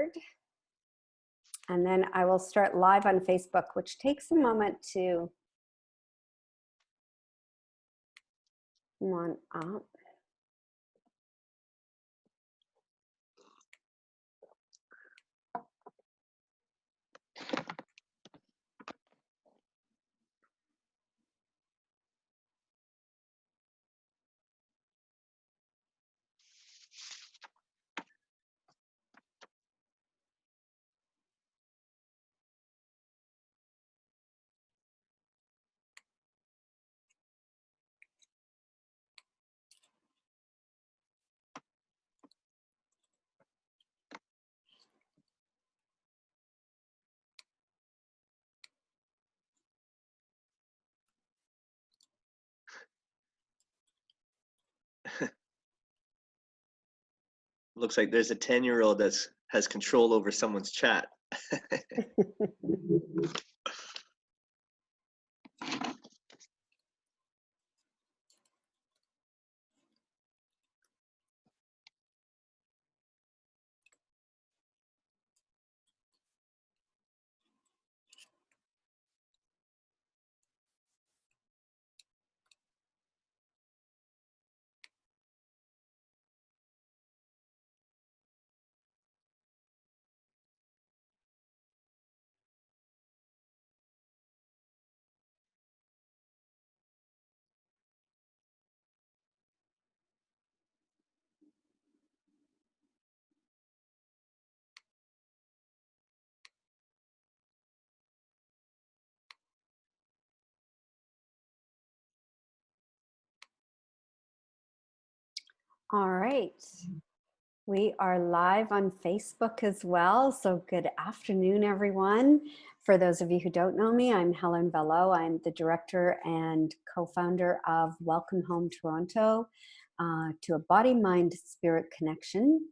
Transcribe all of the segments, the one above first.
shared. And then I will start live on Facebook, which takes a moment to come on up. Looks like there's a 10-year-old that has control over someone's chat. All right. We are live on Facebook as well. So good afternoon, everyone. For those of you who don't know me, I'm Helen Bello. I'm the director and co-founder of Welcome Home Toronto, to a body, mind, spirit connection.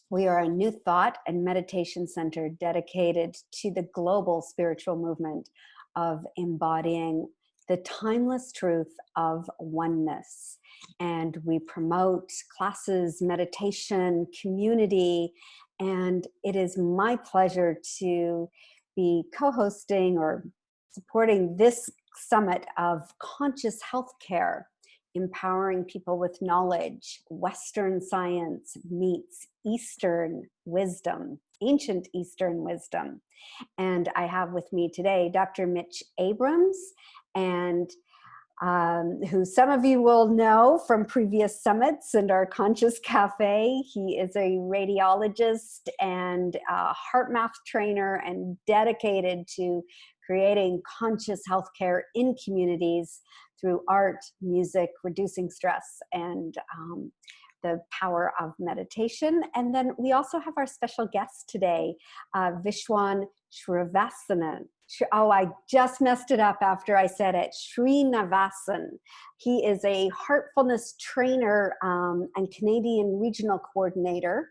We are a new thought and meditation center dedicated to the global spiritual movement of embodying the timeless truth of oneness. And we promote classes, meditation, community, and it is my pleasure to be co-hosting or supporting this summit of conscious healthcare, empowering people with knowledge. Western science meets Eastern wisdom, ancient Eastern wisdom. And I have with me today Dr. Mitch Abrams, and who some of you will know from previous summits and our Conscious Cafe. He is a radiologist and a HeartMath trainer and dedicated to creating conscious healthcare in communities through art, music, reducing stress, and the power of meditation. And then we also have our special guest today, Vishwan Srinivasan. Oh, I just messed it up after I said it. Srinivasan. He is a heartfulness trainer and Canadian regional coordinator.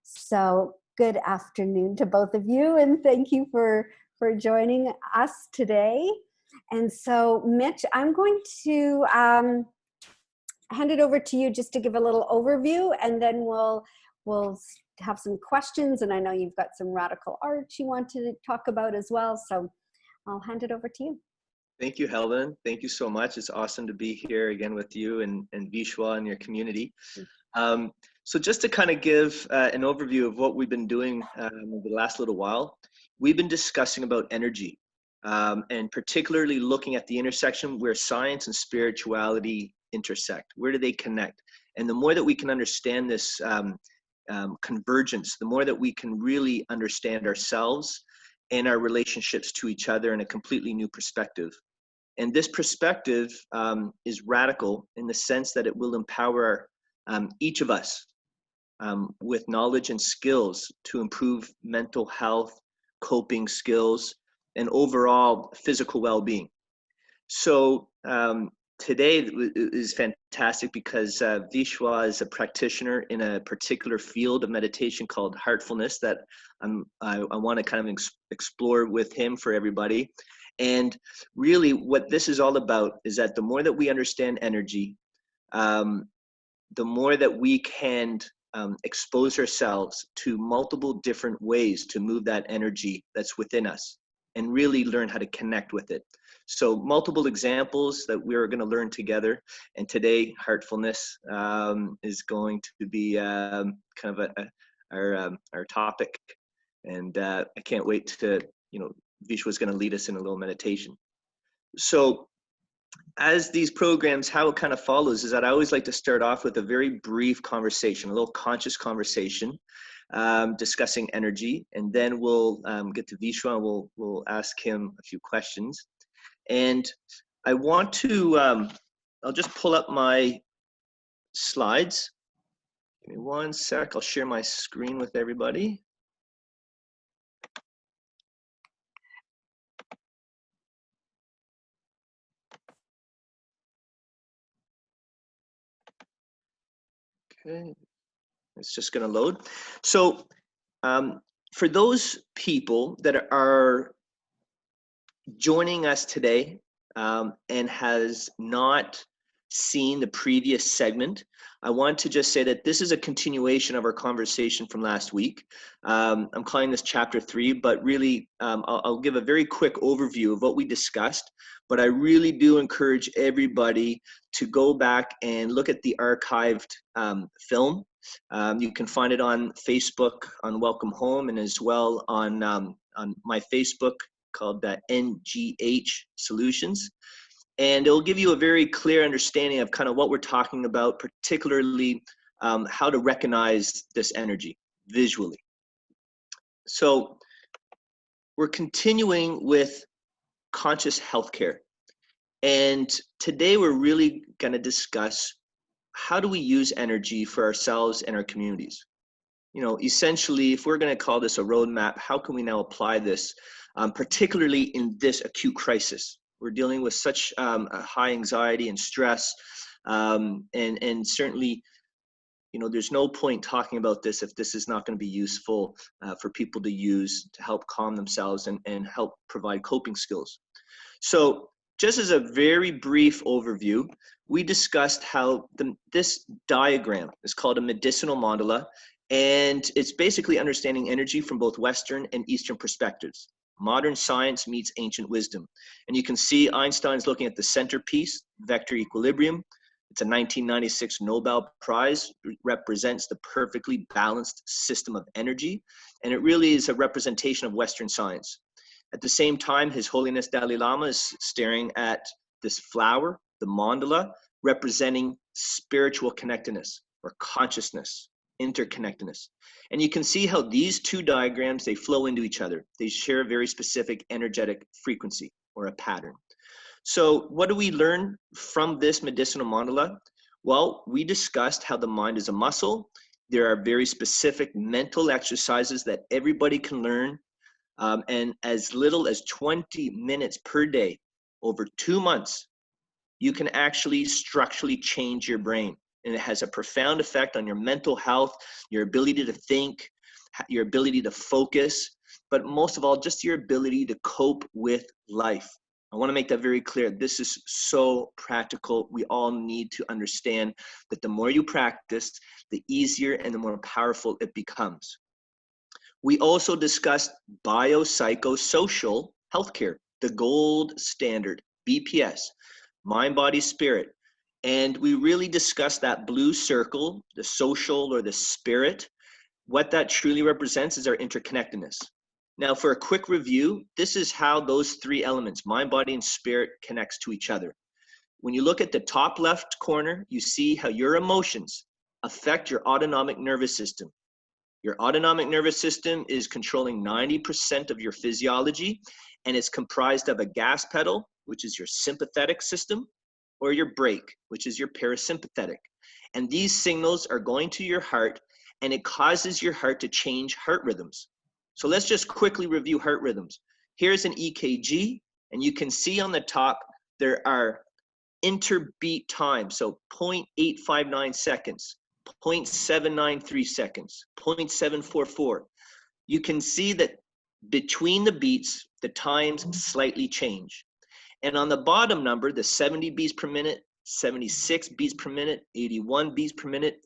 So good afternoon to both of you, and thank you for joining us today. And so, Mitch, I'm going to hand it over to you just to give a little overview, and then we'll have some questions. And I know you've got some radical art you want to talk about as well. So I'll hand it over to you. Thank you, Helen. Thank you so much. It's awesome to be here again with you and Vishwa and your community. So just to kind of give an overview of what we've been doing the last little while, we've been discussing about energy, and particularly looking at the intersection where science and spirituality intersect. Where do they connect? And the more that we can understand this convergence, the more that we can really understand ourselves and our relationships to each other in a completely new perspective. And this perspective is radical in the sense that it will empower each of us with knowledge and skills to improve mental health, coping skills, and overall physical well-being. So today is fantastic because Vishwa is a practitioner in a particular field of meditation called heartfulness that I want to kind of explore with him for everybody. And really what this is all about is that the more that we understand energy, the more that we can expose ourselves to multiple different ways to move that energy that's within us and really learn how to connect with it. So multiple examples that we're going to learn together. And today, heartfulness is going to be kind of our topic. And I can't wait to, Vishwa is going to lead us in a little meditation. So as these programs, how it kind of follows is that I always like to start off with a very brief conversation, a little conscious conversation, discussing energy, and then we'll get to Vishwa and we'll ask him a few questions. And I want to, I'll just pull up my slides. Give me one sec, I'll share my screen with everybody. Okay, it's just gonna load. So for those people that are joining us today and has not seen the previous segment, I want to just say that this is a continuation of our conversation from last week. I'm calling this chapter 3, but really I'll give a very quick overview of what we discussed, but I really do encourage everybody to go back and look at the archived film. You can find it on Facebook on Welcome Home, and as well on my Facebook called NGH Solutions. And it'll give you a very clear understanding of kind of what we're talking about, particularly how to recognize this energy visually. So we're continuing with conscious healthcare. And today we're really going to discuss how do we use energy for ourselves and our communities. Essentially, if we're going to call this a roadmap, how can we now apply this, particularly in this acute crisis? We're dealing with such a high anxiety and stress, and certainly, there's no point talking about this if this is not going to be useful for people to use to help calm themselves and help provide coping skills. So just as a very brief overview, we discussed how this diagram is called a medicinal mandala, and it's basically understanding energy from both Western and Eastern perspectives. Modern science meets ancient wisdom. And you can see Einstein's looking at the centerpiece, vector equilibrium. It's a 1996 Nobel Prize, represents the perfectly balanced system of energy. And it really is a representation of Western science. At the same time, His Holiness Dalai Lama is staring at this flower, the mandala, representing spiritual connectedness or consciousness, interconnectedness. And you can see how these two diagrams, they flow into each other. They share a very specific energetic frequency or a pattern. So what do we learn from this medicinal mandala? Well, we discussed how the mind is a muscle. There are very specific mental exercises that everybody can learn. And as little as 20 minutes per day over 2 months, you can actually structurally change your brain. And it has a profound effect on your mental health, your ability to think, your ability to focus, but most of all, just your ability to cope with life. I want to make that very clear. This is so practical. We all need to understand that the more you practice, the easier and the more powerful it becomes. We also discussed biopsychosocial healthcare, the gold standard, BPS, mind, body, spirit. And we really discussed that blue circle, the social or the spirit. What that truly represents is our interconnectedness. Now, for a quick review, this is how those three elements, mind, body, and spirit, connects to each other. When you look at the top left corner, you see how your emotions affect your autonomic nervous system. Your autonomic nervous system is controlling 90% of your physiology, and it's comprised of a gas pedal, which is your sympathetic system, or your brake, which is your parasympathetic. And these signals are going to your heart, and it causes your heart to change heart rhythms. So let's just quickly review heart rhythms. Here's an EKG, and you can see on the top, there are interbeat times, so 0.859 seconds, 0.793 seconds, 0.744. You can see that between the beats, the times slightly change. And on the bottom number, the 70 beats per minute, 76 beats per minute, 81 beats per minute,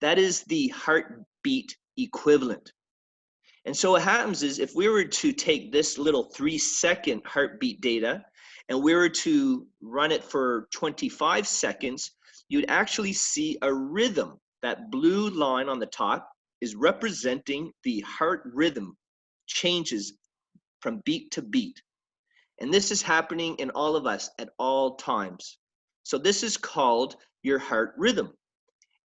That is the heartbeat equivalent. And so what happens is if we were to take this little 3-second heartbeat data and we were to run it for 25 seconds, you'd actually see a rhythm. That blue line on the top is representing the heart rhythm changes from beat to beat. And this is happening in all of us at all times. So this is called your heart rhythm.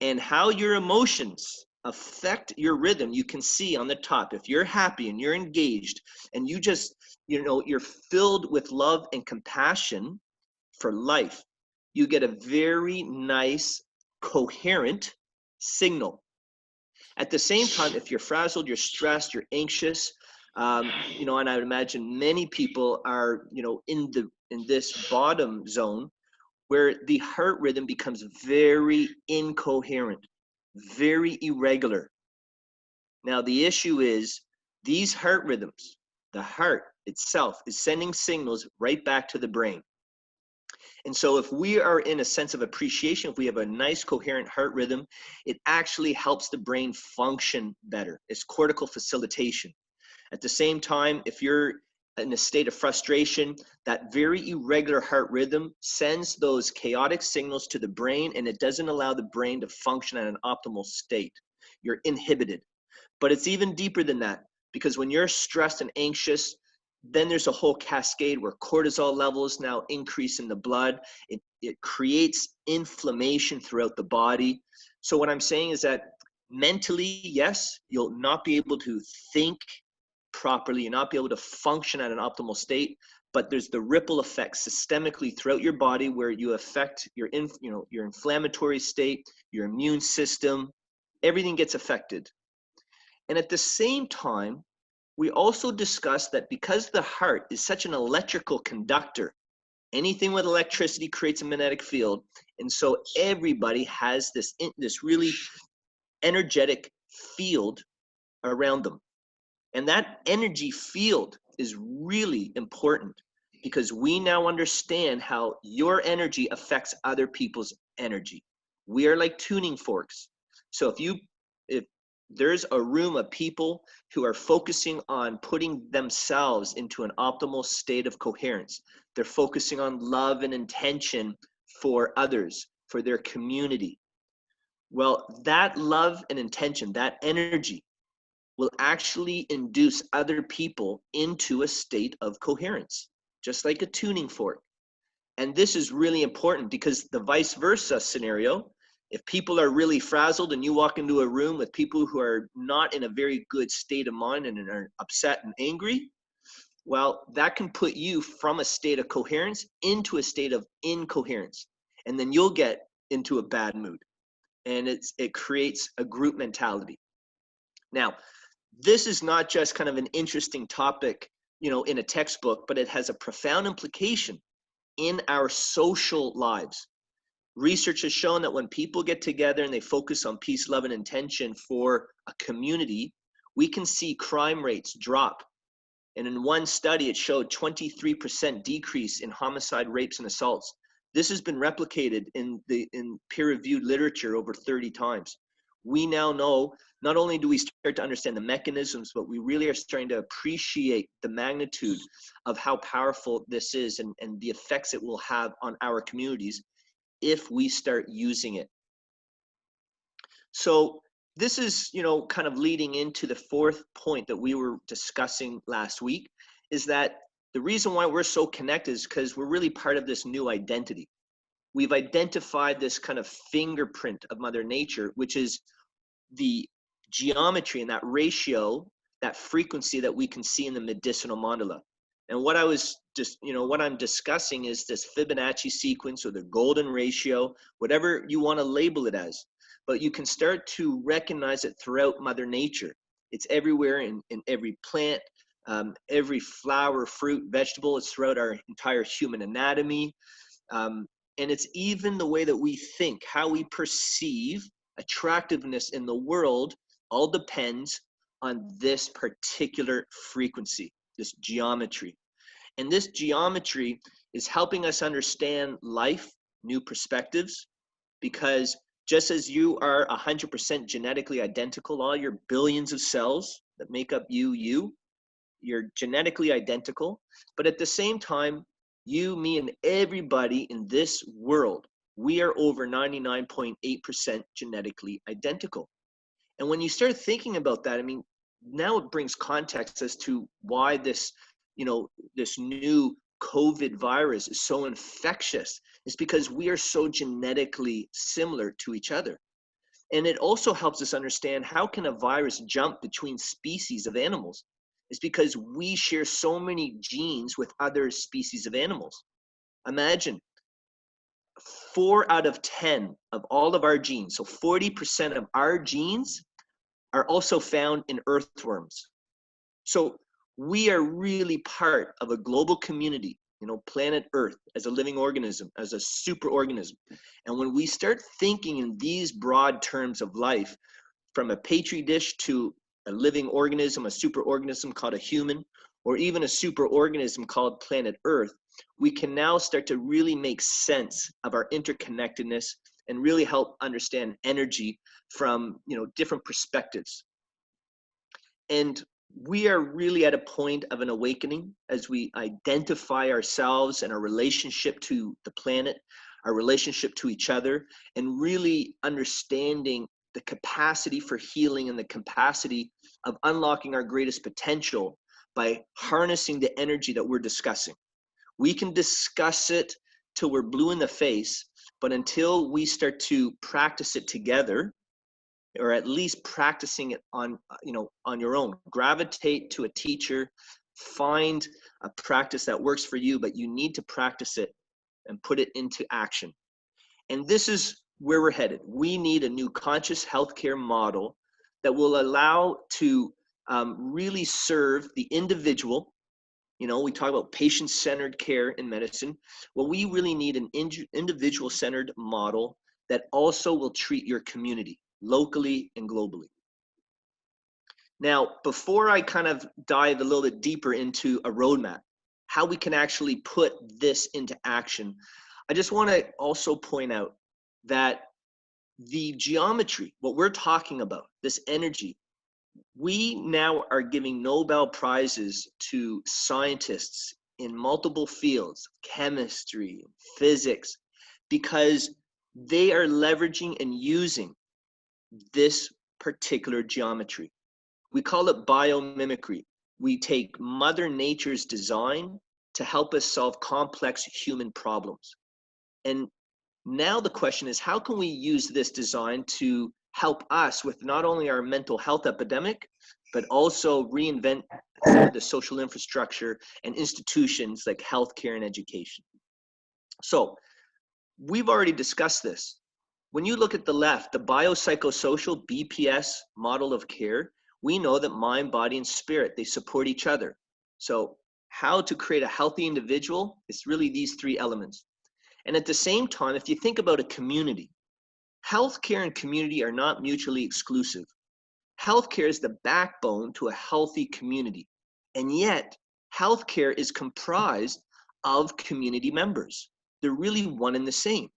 And how your emotions affect your rhythm, you can see on the top. If you're happy and you're engaged and you just, you're filled with love and compassion for life, you get a very nice, coherent signal. At the same time, if you're frazzled, you're stressed, you're anxious, and I would imagine many people are, in this bottom zone where the heart rhythm becomes very incoherent, very irregular. Now, the issue is these heart rhythms, the heart itself is sending signals right back to the brain. And so if we are in a sense of appreciation, if we have a nice coherent heart rhythm, it actually helps the brain function better. It's cortical facilitation. At the same time, if you're in a state of frustration, that very irregular heart rhythm sends those chaotic signals to the brain, and it doesn't allow the brain to function at an optimal state. You're inhibited. But it's even deeper than that, because when you're stressed and anxious, then there's a whole cascade where cortisol levels now increase in the blood. It creates inflammation throughout the body. So what I'm saying is that mentally, yes, you'll not be able to think properly, you'll not be able to function at an optimal state, but there's the ripple effect systemically throughout your body where you affect your inflammatory state, your immune system, everything gets affected. And at the same time, we also discussed that because the heart is such an electrical conductor, anything with electricity creates a magnetic field, and so everybody has this really energetic field around them. And that energy field is really important because we now understand how your energy affects other people's energy. We are like tuning forks. So if there's a room of people who are focusing on putting themselves into an optimal state of coherence, they're focusing on love and intention for others, for their community. Well, that love and intention, that energy, will actually induce other people into a state of coherence, just like a tuning fork. And this is really important because the vice versa scenario, if people are really frazzled and you walk into a room with people who are not in a very good state of mind and are upset and angry, well, that can put you from a state of coherence into a state of incoherence. And then you'll get into a bad mood. And it creates a group mentality. Now, this is not just kind of an interesting topic, in a textbook, but it has a profound implication in our social lives. Research has shown that when people get together and they focus on peace, love, and intention for a community, we can see crime rates drop. And in one study, it showed 23% decrease in homicide, rapes, and assaults. This has been replicated in peer-reviewed literature over 30 times. We now know, not only do we start to understand the mechanisms, but we really are starting to appreciate the magnitude of how powerful this is and the effects it will have on our communities if we start using it. So this is, kind of leading into the fourth point that we were discussing last week, is that the reason why we're so connected is because we're really part of this new identity. We've identified this kind of fingerprint of Mother Nature, which is the geometry and that ratio, that frequency that we can see in the medicinal mandala. And what I'm discussing is this Fibonacci sequence or the golden ratio, whatever you want to label it as. But you can start to recognize it throughout Mother Nature. It's everywhere in every plant, every flower, fruit, vegetable. It's throughout our entire human anatomy. And it's even the way that we think, how we perceive attractiveness in the world all depends on this particular frequency, this geometry. And this geometry is helping us understand life, new perspectives, because just as you are 100% genetically identical, all your billions of cells that make up you're genetically identical. But at the same time, you, me, and everybody in this world, we are over 99.8% genetically identical. And when you start thinking about that, I mean, now it brings context as to why this, this new COVID virus is so infectious. It's because we are so genetically similar to each other. And it also helps us understand, how can a virus jump between species of animals? It's because we share so many genes with other species of animals. Imagine 4 out of 10 of all of our genes, so 40% of our genes are also found in earthworms. So we are really part of a global community, planet Earth, as a living organism, as a superorganism. And when we start thinking in these broad terms of life, from a petri dish to a living organism, a superorganism called a human, or even a superorganism called planet Earth, we can now start to really make sense of our interconnectedness and really help understand energy from different perspectives. And we are really at a point of an awakening as we identify ourselves and our relationship to the planet, our relationship to each other, and really understanding the capacity for healing and the capacity of unlocking our greatest potential by harnessing the energy that we're discussing. We can discuss it till we're blue in the face, but until we start to practice it together, or at least practicing it on your own, gravitate to a teacher, find a practice that works for you, but you need to practice it and put it into action. And this is where we're headed. We need a new conscious healthcare model that will allow to really serve the individual. We talk about patient-centered care in medicine. Well, we really need an individual-centered model that also will treat your community locally and globally. Now, before I kind of dive a little bit deeper into a roadmap, how we can actually put this into action, I just want to also point out that the geometry, what we're talking about, this energy, we now are giving Nobel Prizes to scientists in multiple fields, chemistry, physics, because they are leveraging and using this particular geometry. We call it biomimicry. We take Mother Nature's design to help us solve complex human problems. And now the question is, how can we use this design to help us with not only our mental health epidemic, but also reinvent the social infrastructure and institutions like healthcare and education? So we've already discussed this. When you look at the left, the biopsychosocial BPS model of care, we know that mind, body, and spirit, they support each other. So how to create a healthy individual, it's really these three elements. And at the same time, if you think about a community, healthcare and community are not mutually exclusive. Healthcare is the backbone to a healthy community. And yet, healthcare is comprised of community members. They're really one and the same.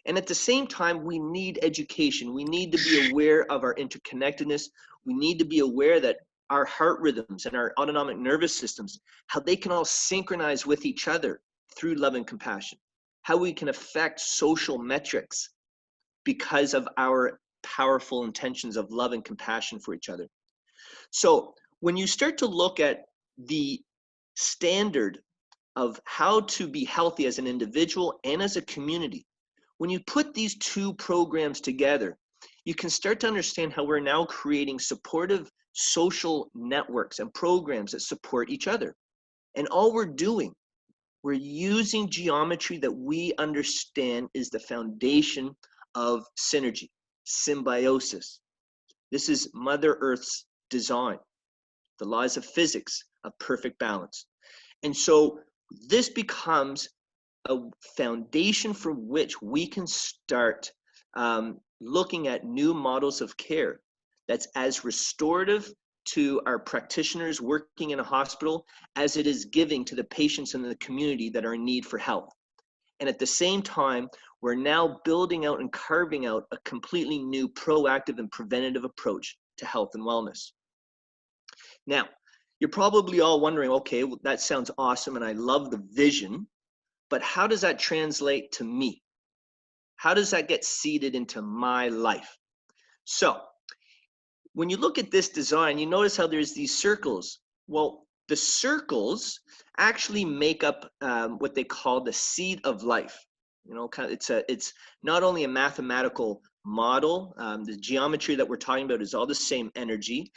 And at the same time, we need education. We need to be aware of our interconnectedness. We need to be aware that our heart rhythms and our autonomic nervous systems, how they can all synchronize with each other through love and compassion, how we can affect social metrics because of our powerful intentions of love and compassion for each other. So when you start to look at the standard of how to be healthy as an individual and as a community, when you put these two programs together, you can start to understand how we're now creating supportive social networks and programs that support each other. And all we're doing, we're using geometry that we understand is the foundation of synergy, symbiosis. This is Mother Earth's design, the laws of physics of perfect balance. And so this becomes a foundation from which we can start looking at new models of care that's as restorative to our practitioners working in a hospital as it is giving to the patients in the community that are in need for help. And at the same time, we're now building out and carving out a completely new proactive and preventative approach to health and wellness. Now, you're probably all wondering, okay, well, that sounds awesome and I love the vision, but how does that translate to me? How does that get seeded into my life? So when you look at this design, you notice how there's these circles. Well, the circles actually make up what they call the seed of life. You know, it's not only a mathematical model. The geometry that we're talking about is all the same energy,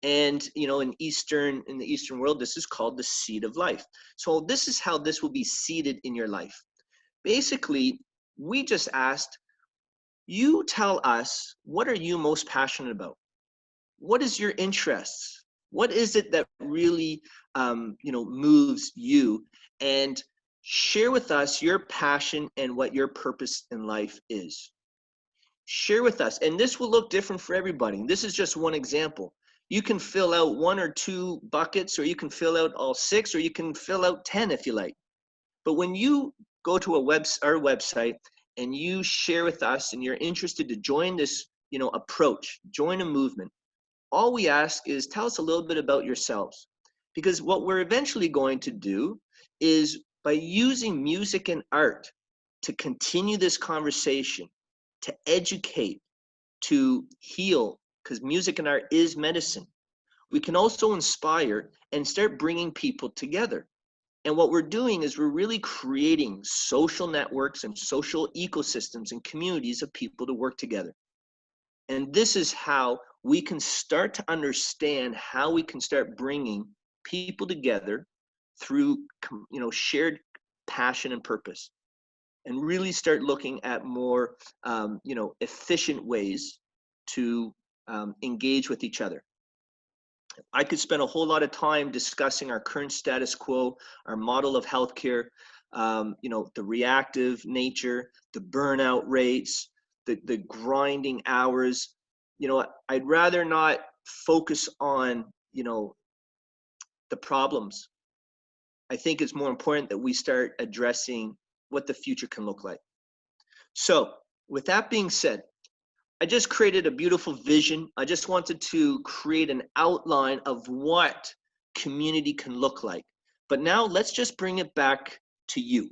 and you know, in the Eastern world, this is called the seed of life. So this is how this will be seeded in your life. Basically, we just asked you, tell us, what are you most passionate about? What is your interests? What is it that really moves you? And share with us your passion and what your purpose in life is. Share with us, and this will look different for everybody. This is just one example. You can fill out 1 or 2 buckets, or you can fill out all 6, or you can fill out 10 if you like. But when you go to our website and you share with us and you're interested to join this, approach, join a movement, all we ask is tell us a little bit about yourselves. Because what we're eventually going to do is, by using music and art to continue this conversation, to educate, to heal, because music and art is medicine, we can also inspire and start bringing people together. And what we're doing is we're really creating social networks and social ecosystems and communities of people to work together. And this is how we can start to understand how we can start bringing people together through, shared passion and purpose, and really start looking at more, efficient ways to engage with each other. I could spend a whole lot of time discussing our current status quo, our model of healthcare, the reactive nature, the burnout rates, the grinding hours. I'd rather not focus on, the problems. I think it's more important that we start addressing what the future can look like. So with that being said, I just created a beautiful vision. I just wanted to create an outline of what community can look like. But now let's just bring it back to you.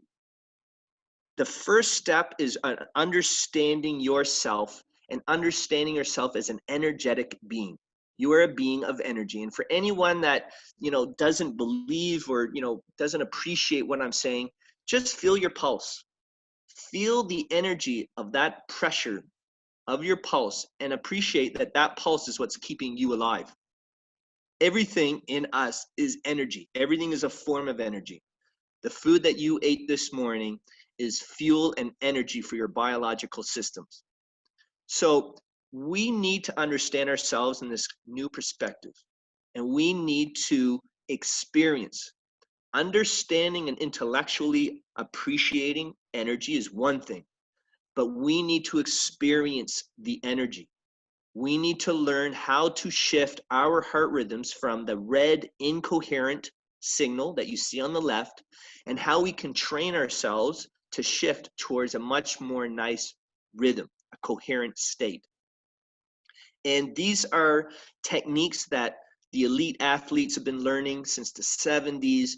The first step is understanding yourself and understanding yourself as an energetic being. You are a being of energy. And for anyone that, doesn't believe or, doesn't appreciate what I'm saying, just feel your pulse. Feel the energy of that pressure of your pulse and appreciate that that pulse is what's keeping you alive. Everything in us is energy. Everything is a form of energy. The food that you ate this morning is fuel and energy for your biological systems. So we need to understand ourselves in this new perspective, and we need to experience. Understanding and intellectually appreciating energy is one thing, but we need to experience the energy. We need to learn how to shift our heart rhythms from the red incoherent signal that you see on the left, and how we can train ourselves to shift towards a much more nice rhythm, a coherent state. And these are techniques that the elite athletes have been learning since the 70s.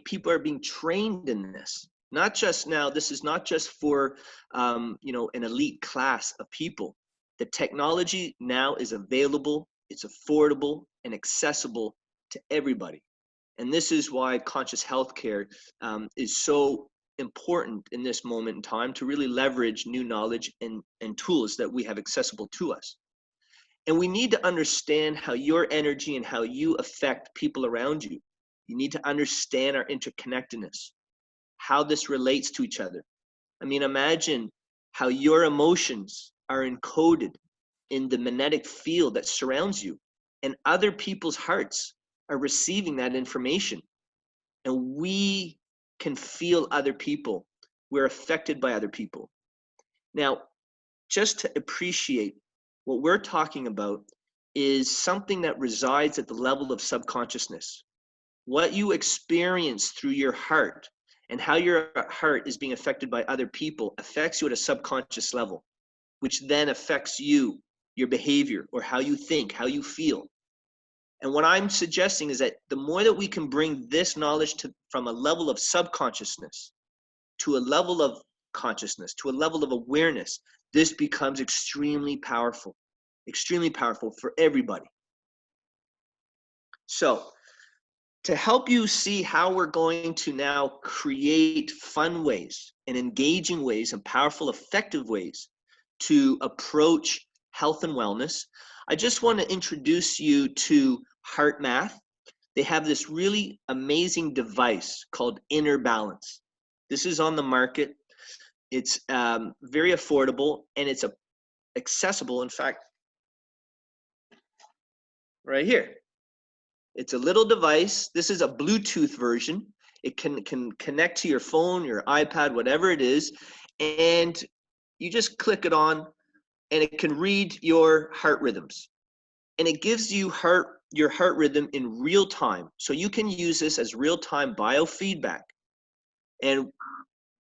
People are being trained in this. Not just now, this is not just for an elite class of people. The technology now is available, it's affordable and accessible to everybody. And this is why conscious healthcare is so important in this moment in time, to really leverage new knowledge and tools that we have accessible to us. And we need to understand how your energy and how you affect people around you. You need to understand our interconnectedness, how this relates to each other. I mean, imagine how your emotions are encoded in the magnetic field that surrounds you, and other people's hearts are receiving that information. And we can feel other people. We're affected by other people. Now, just to appreciate, what we're talking about is something that resides at the level of subconsciousness. What you experience through your heart and how your heart is being affected by other people affects you at a subconscious level, which then affects you, your behavior, or how you think, how you feel. And what I'm suggesting is that the more that we can bring this knowledge from a level of subconsciousness to a level of consciousness, to a level of awareness, this becomes extremely powerful for everybody. So, to help you see how we're going to now create fun ways and engaging ways and powerful, effective ways to approach health and wellness, I just want to introduce you to HeartMath. They have this really amazing device called Inner Balance. This is on the market. It's very affordable, and it's accessible. In fact, right here. It's a little device. This is a Bluetooth version. It can connect to your phone, your iPad, whatever it is, and you just click it on, and it can read your heart rhythms. And it gives you your heart rhythm in real time. So you can use this as real-time biofeedback. And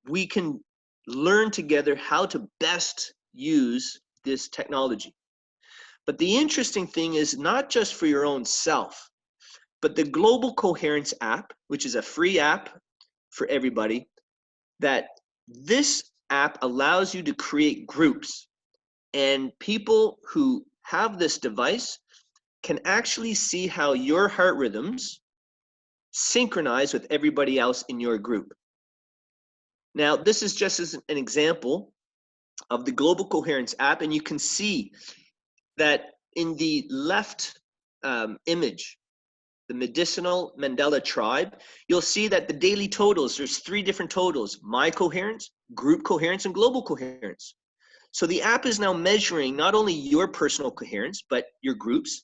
we can learn together how to best use this technology. But the interesting thing is not just for your own self, but the Global Coherence app, which is a free app for everybody, that this app allows you to create groups. And people who have this device can actually see how your heart rhythms synchronize with everybody else in your group. Now, this is just as an example of the Global Coherence app, and you can see that in the left image, the medicinal Mandela tribe, you'll see that the daily totals, there's 3 different totals: my coherence, group coherence, and global coherence. So the app is now measuring not only your personal coherence, but your groups.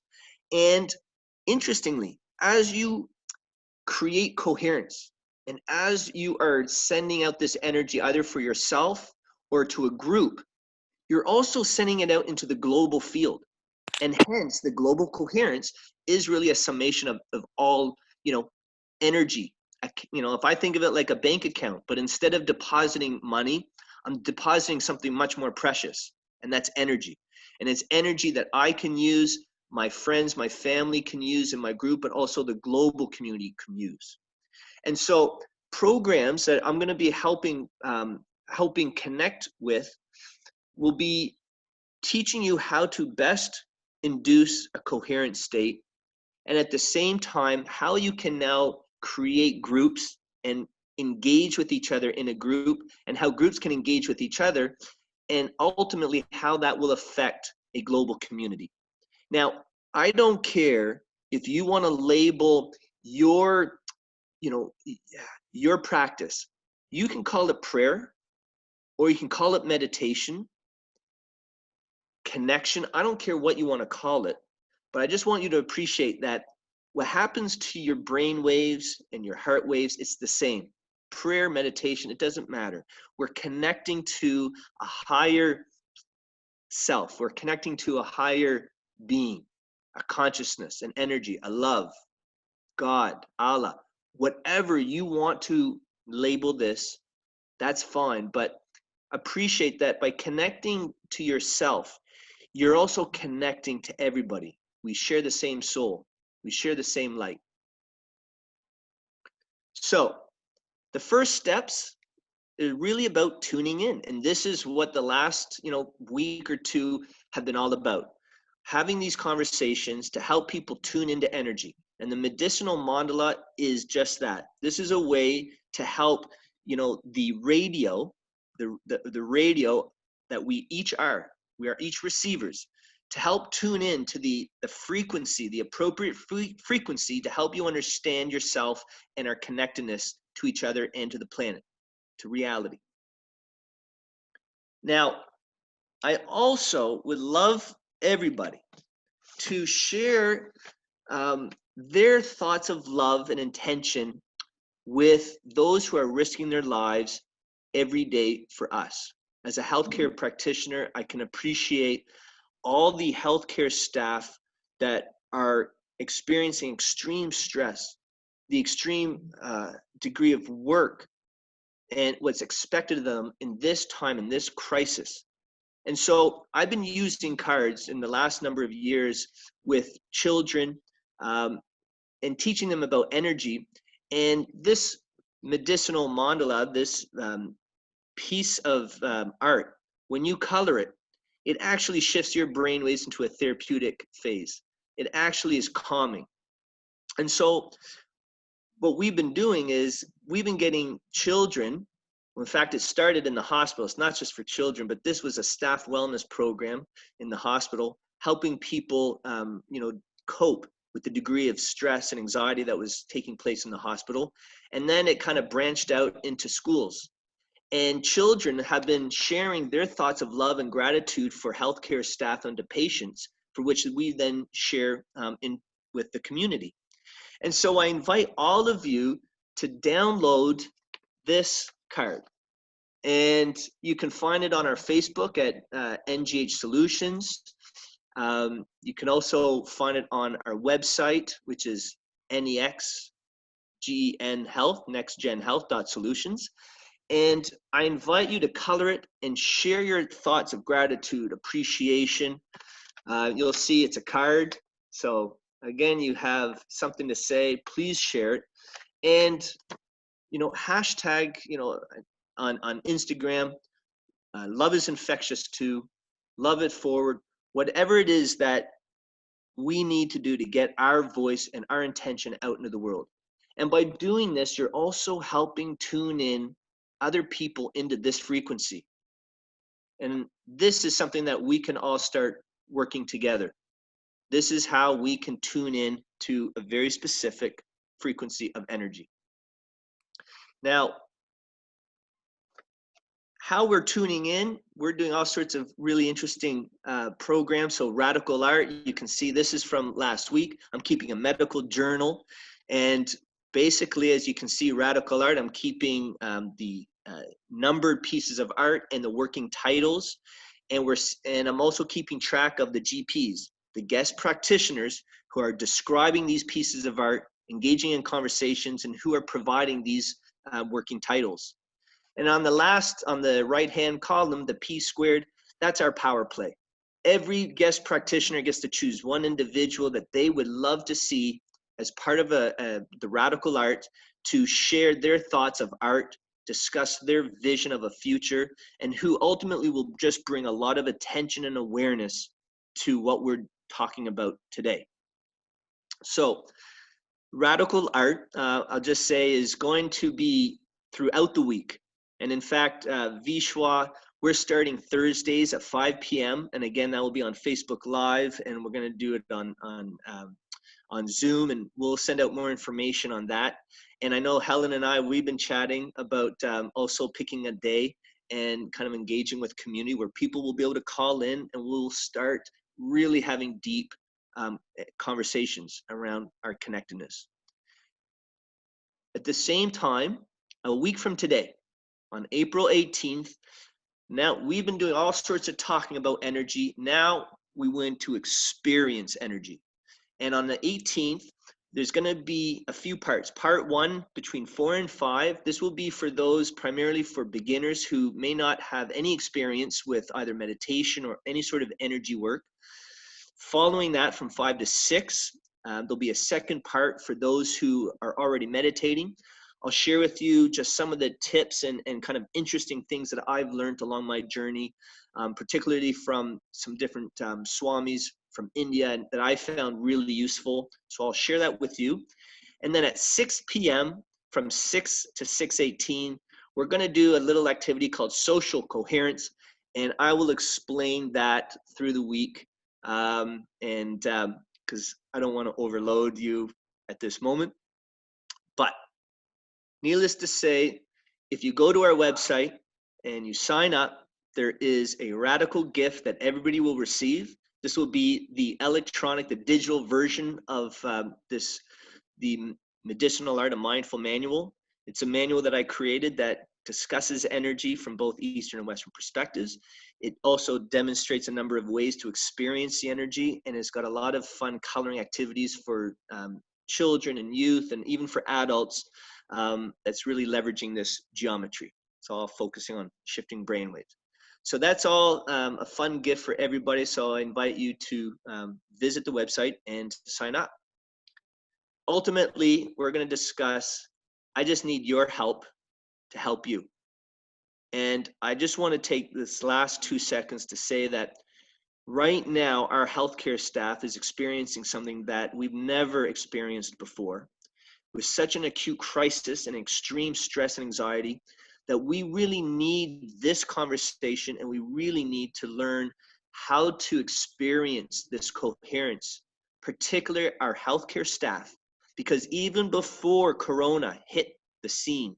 And interestingly, as you create coherence, and as you are sending out this energy either for yourself or to a group, you're also sending it out into the global field. And hence the global coherence is really a summation of all, energy. If I think of it like a bank account, but instead of depositing money, I'm depositing something much more precious, and that's energy. And it's energy that I can use, my friends, my family can use in my group, but also the global community can use. And so programs that I'm going to be helping connect with will be teaching you how to best induce a coherent state, and at the same time, how you can now create groups and engage with each other in a group, and how groups can engage with each other, and ultimately how that will affect a global community. Now, I don't care if you want to label your practice. You can call it prayer, or you can call it meditation, connection. I don't care what you want to call it, but I just want you to appreciate that what happens to your brain waves and your heart waves, it's the same. Prayer, meditation, it doesn't matter. We're connecting to a higher self. We're connecting to a higher being, a consciousness, an energy, a love, God, Allah, whatever you want to label this, that's fine. But appreciate that by connecting to yourself, you're also connecting to everybody. We share the same soul. We share the same light. So the first steps is really about tuning in. And this is what the last, week or two have been all about. Having these conversations to help people tune into energy. And the medicinal mandala is just that. This is a way to help, the radio, the radio that we each are. We are each receivers, to help tune in to the frequency, the appropriate frequency, to help you understand yourself and our connectedness to each other and to the planet, to reality. Now, I also would love everybody to share their thoughts of love and intention with those who are risking their lives every day for us. As a healthcare practitioner, I can appreciate all the healthcare staff that are experiencing extreme stress, the extreme degree of work and what's expected of them in this time, in this crisis. And so I've been using cards in the last number of years with children, and teaching them about energy. And this medicinal mandala, this piece of art, when you color it, it actually shifts your brain waves into a therapeutic phase. It actually is calming. And so what we've been doing is we've been getting children. Well, in fact, it started in the hospital. It's not just for children, but this was a staff wellness program in the hospital, helping people, cope with the degree of stress and anxiety that was taking place in the hospital. And then it kind of branched out into schools. And children have been sharing their thoughts of love and gratitude for healthcare staff and to patients, for which we then share in with the community. And so I invite all of you to download this card. And you can find it on our Facebook at NGH Solutions. You can also find it on our website, which is NEXGEN Health, nextgenhealth.solutions. And I invite you to color it and share your thoughts of gratitude, appreciation. You'll see it's a card. So again, you have something to say, please share it. And, hashtag, on Instagram, love is infectious too, love it forward, whatever it is that we need to do to get our voice and our intention out into the world. And by doing this, you're also helping tune in other people into this frequency. And this is something that we can all start working together. This is how we can tune in to a very specific frequency of energy. Now, how we're tuning in, we're doing all sorts of really interesting programs. So Radical Art, you can see this is from last week. I'm keeping a medical journal. And basically, as you can see, Radical Art, I'm keeping the numbered pieces of art and the working titles. And I'm also keeping track of the GPs, the guest practitioners who are describing these pieces of art, engaging in conversations, and who are providing these working titles. And on the right-hand column, the P squared, that's our power play. Every guest practitioner gets to choose one individual that they would love to see as part of the Radical Art to share their thoughts of art, discuss their vision of a future, and who ultimately will just bring a lot of attention and awareness to what we're talking about today. So Radical Art, I'll just say, is going to be throughout the week. And in fact, Vishwa, we're starting Thursdays at 5 p.m. And again, that will be on Facebook Live, and we're going to do it on Zoom, and we'll send out more information on that. And I know Helen and I, we've been chatting about also picking a day and kind of engaging with community where people will be able to call in, and we'll start really having deep conversations around our connectedness. At the same time, a week from today, on April 18th, now we've been doing all sorts of talking about energy. Now we went to experience energy. And on the 18th, there's going to be a few parts. Part 1, between 4 and 5, this will be for those primarily for beginners who may not have any experience with either meditation or any sort of energy work. Following that, from 5 to 6, there'll be a second part for those who are already meditating. I'll share with you just some of the tips and kind of interesting things that I've learned along my journey, particularly from some different swamis from India that I found really useful. So I'll share that with you. And then at 6 p.m., from 6 to 6:18, we're going to do a little activity called social coherence. And I will explain that through the week. Because I don't want to overload you at this moment. But needless to say, if you go to our website and you sign up, there is a radical gift that everybody will receive. This will be the digital version of the Medicinal Art of Mindful Manual. It's a manual that I created that discusses energy from both Eastern and Western perspectives. It also demonstrates a number of ways to experience the energy, and it's got a lot of fun coloring activities for children and youth, and even for adults. That's really leveraging this geometry. It's all focusing on shifting brainwaves. So that's all a fun gift for everybody. So I invite you to visit the website and sign up. Ultimately, we're going to discuss, I just need your help to help you. And I just want to take this last 2 seconds to say that right now, our healthcare staff is experiencing something that we've never experienced before. With such an acute crisis and extreme stress and anxiety, that we really need this conversation, and we really need to learn how to experience this coherence, particularly our healthcare staff, because even before Corona hit the scene,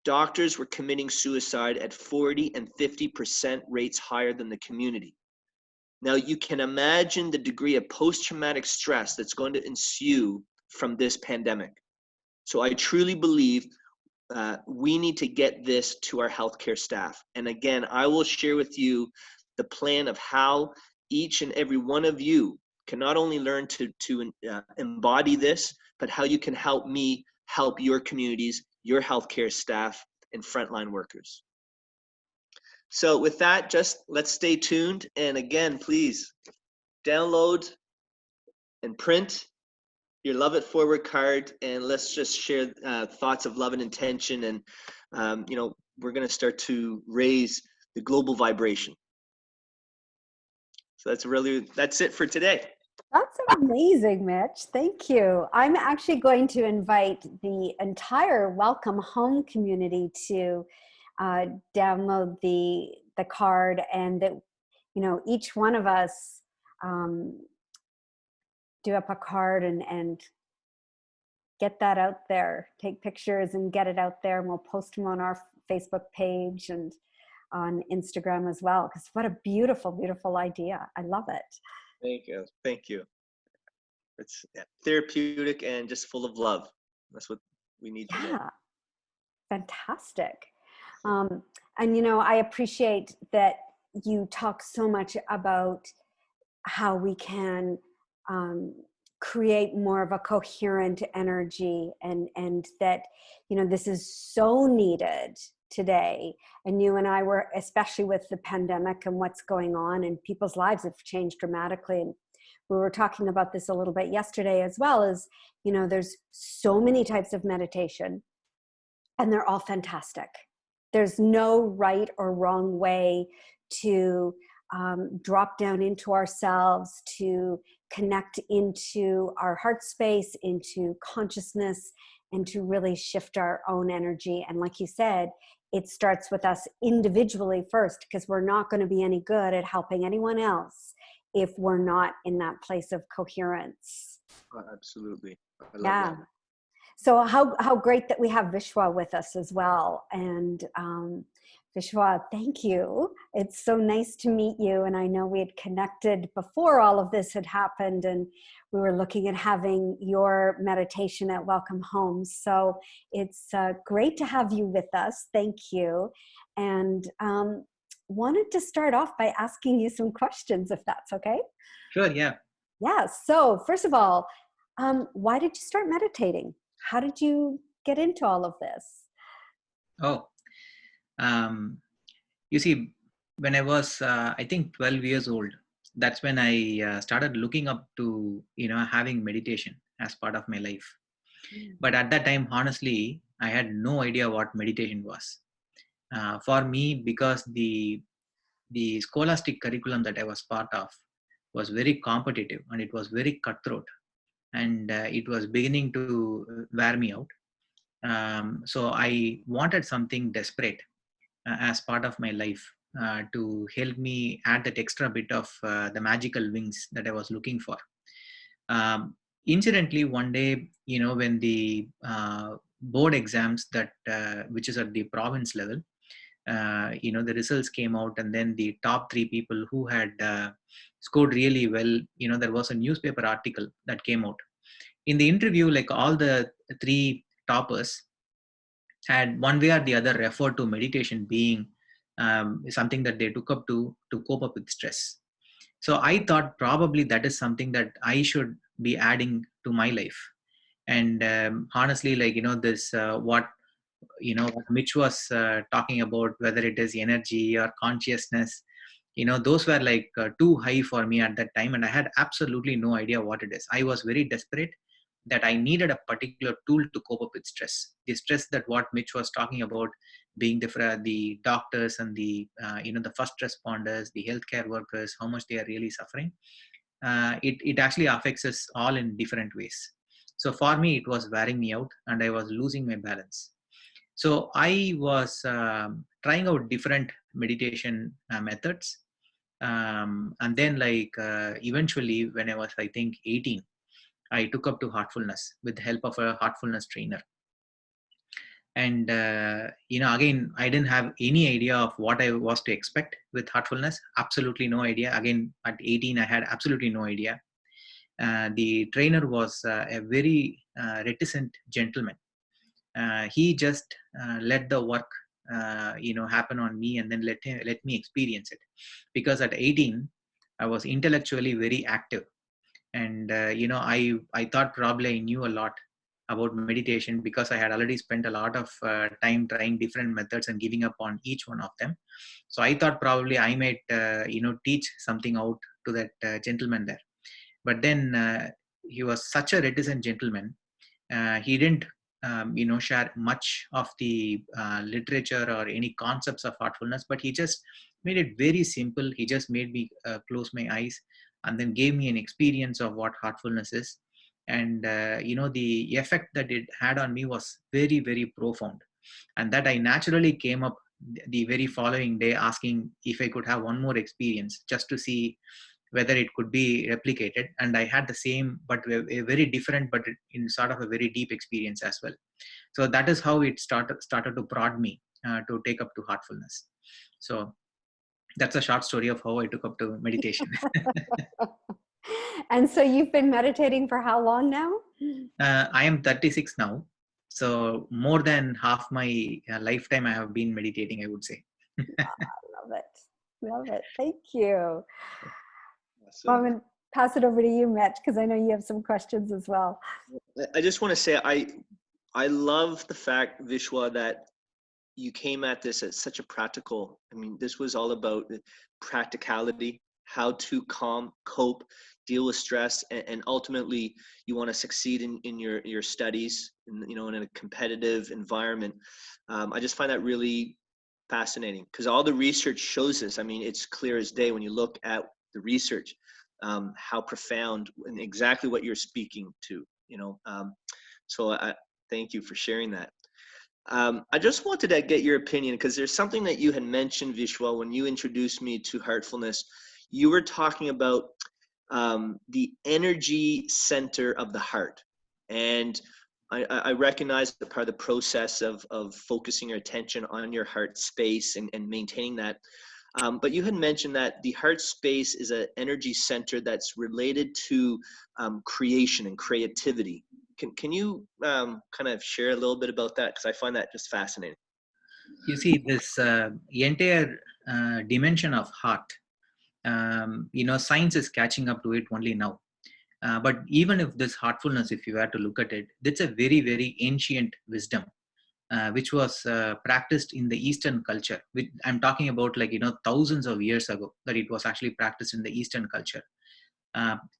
doctors were committing suicide at 40 and 50% rates higher than the community. Now you can imagine the degree of post-traumatic stress that's going to ensue from this pandemic. So I truly believe we need to get this to our healthcare staff. And again, I will share with you the plan of how each and every one of you can not only learn to embody this, but how you can help me help your communities, your healthcare staff, and frontline workers. So with that, just let's stay tuned. And again, please download and print your Love It Forward card, and let's just share thoughts of love and intention. And, we're going to start to raise the global vibration. So that's it for today. That's amazing, Mitch. Thank you. I'm actually going to invite the entire Welcome Home community to download the card, and that, each one of us do up a card and get that out there, take pictures and get it out there, and we'll post them on our Facebook page and on Instagram as well, because what a beautiful, beautiful idea. I love it. Thank you. It's therapeutic and just full of love. That's what we need to know. Fantastic. And I appreciate that you talk so much about how we can create more of a coherent energy, and that, this is so needed today. And you and I were, especially with the pandemic and what's going on, and people's lives have changed dramatically. And we were talking about this a little bit yesterday as well, as, there's so many types of meditation, and they're all fantastic. There's no right or wrong way to drop down into ourselves, to connect into our heart space, into consciousness, and to really shift our own energy. And like you said, it starts with us individually first, because we're not going to be any good at helping anyone else if we're not in that place of coherence. Absolutely. I love that. So how great that we have Vishwa with us as well. And Vishwa, thank you. It's so nice to meet you. And I know we had connected before all of this had happened, and we were looking at having your meditation at Welcome Home. So it's great to have you with us. Thank you. And wanted to start off by asking you some questions, if that's okay. Sure, yeah. Yeah. So first of all, why did you start meditating? How did you get into all of this? You see, when I was, I think 12 years old, that's when I started looking up to, having meditation as part of my life. But at that time, honestly, I had no idea what meditation was. For me, because the scholastic curriculum that I was part of was very competitive, and it was very cutthroat, and it was beginning to wear me out. So I wanted something desperate as part of my life to help me add that extra bit of the magical wings that I was looking for. Incidentally, one day, when the board exams that which is at the province level, the results came out, and then the top 3 people who had scored really well, there was a newspaper article that came out. In the interview, like, all the 3 toppers had one way or the other referred to meditation being something that they took up to cope up with stress. So I thought probably that is something that I should be adding to my life. And honestly, like, this what what Mitch was talking about, whether it is energy or consciousness, those were like too high for me at that time, and I had absolutely no idea what it is. I was very desperate that I needed a particular tool to cope up with stress. The stress that what Mitch was talking about, being the doctors and the the first responders, the healthcare workers, how much they are really suffering. It actually affects us all in different ways. So for me, it was wearing me out, and I was losing my balance. So I was trying out different meditation methods, and then eventually, when I was, I think, 18, I took up to heartfulness with the help of a heartfulness trainer. And again, I didn't have any idea of what I was to expect with heartfulness. Absolutely no idea. Again, at 18, I had absolutely no idea. The trainer was a very reticent gentleman. He just let the work happen on me, and then let me experience it. Because at 18, I was intellectually very active, and I thought probably I knew a lot about meditation, because I had already spent a lot of time trying different methods and giving up on each one of them. So I thought probably I might teach something out to that gentleman there. But then he was such a reticent gentleman. He didn't share much of the literature or any concepts of heartfulness, but he just made it very simple. He just made me close my eyes, and then gave me an experience of what heartfulness is. And the effect that it had on me was very, very profound. And that I naturally came up the very following day asking if I could have one more experience, just to see whether it could be replicated. And I had the same, but a very different, but in sort of a very deep experience as well. So that is how it started to prod me to take up to heartfulness. So that's a short story of how I took up to meditation. And so you've been meditating for how long now? I am 36 now. So more than half my lifetime I have been meditating, I would say. Love it. Love it. Thank you. Awesome. I'm going to pass it over to you, Mitch, because I know you have some questions as well. I just want to say I love the fact, Vishwa, that you came at this as such a practical. I mean, this was all about practicality, how to cope, deal with stress, and ultimately you want to succeed in your studies, in a competitive environment. I just find that really fascinating, because all the research shows this. I mean, it's clear as day when you look at the research, how profound and exactly what you're speaking to. So I thank you for sharing that. I just wanted to get your opinion, because there's something that you had mentioned, Vishwa, when you introduced me to heartfulness. You were talking about the energy center of the heart. And I recognize that part of the process of focusing your attention on your heart space and maintaining that. But you had mentioned that the heart space is an energy center that's related to creation and creativity. Can you kind of share a little bit about that? Because I find that just fascinating. You see, this entire dimension of heart, science is catching up to it only now. But even if this heartfulness, if you were to look at it, that's a very, very ancient wisdom, which was practiced in the Eastern culture. I'm talking about thousands of years ago, that it was actually practiced in the Eastern culture.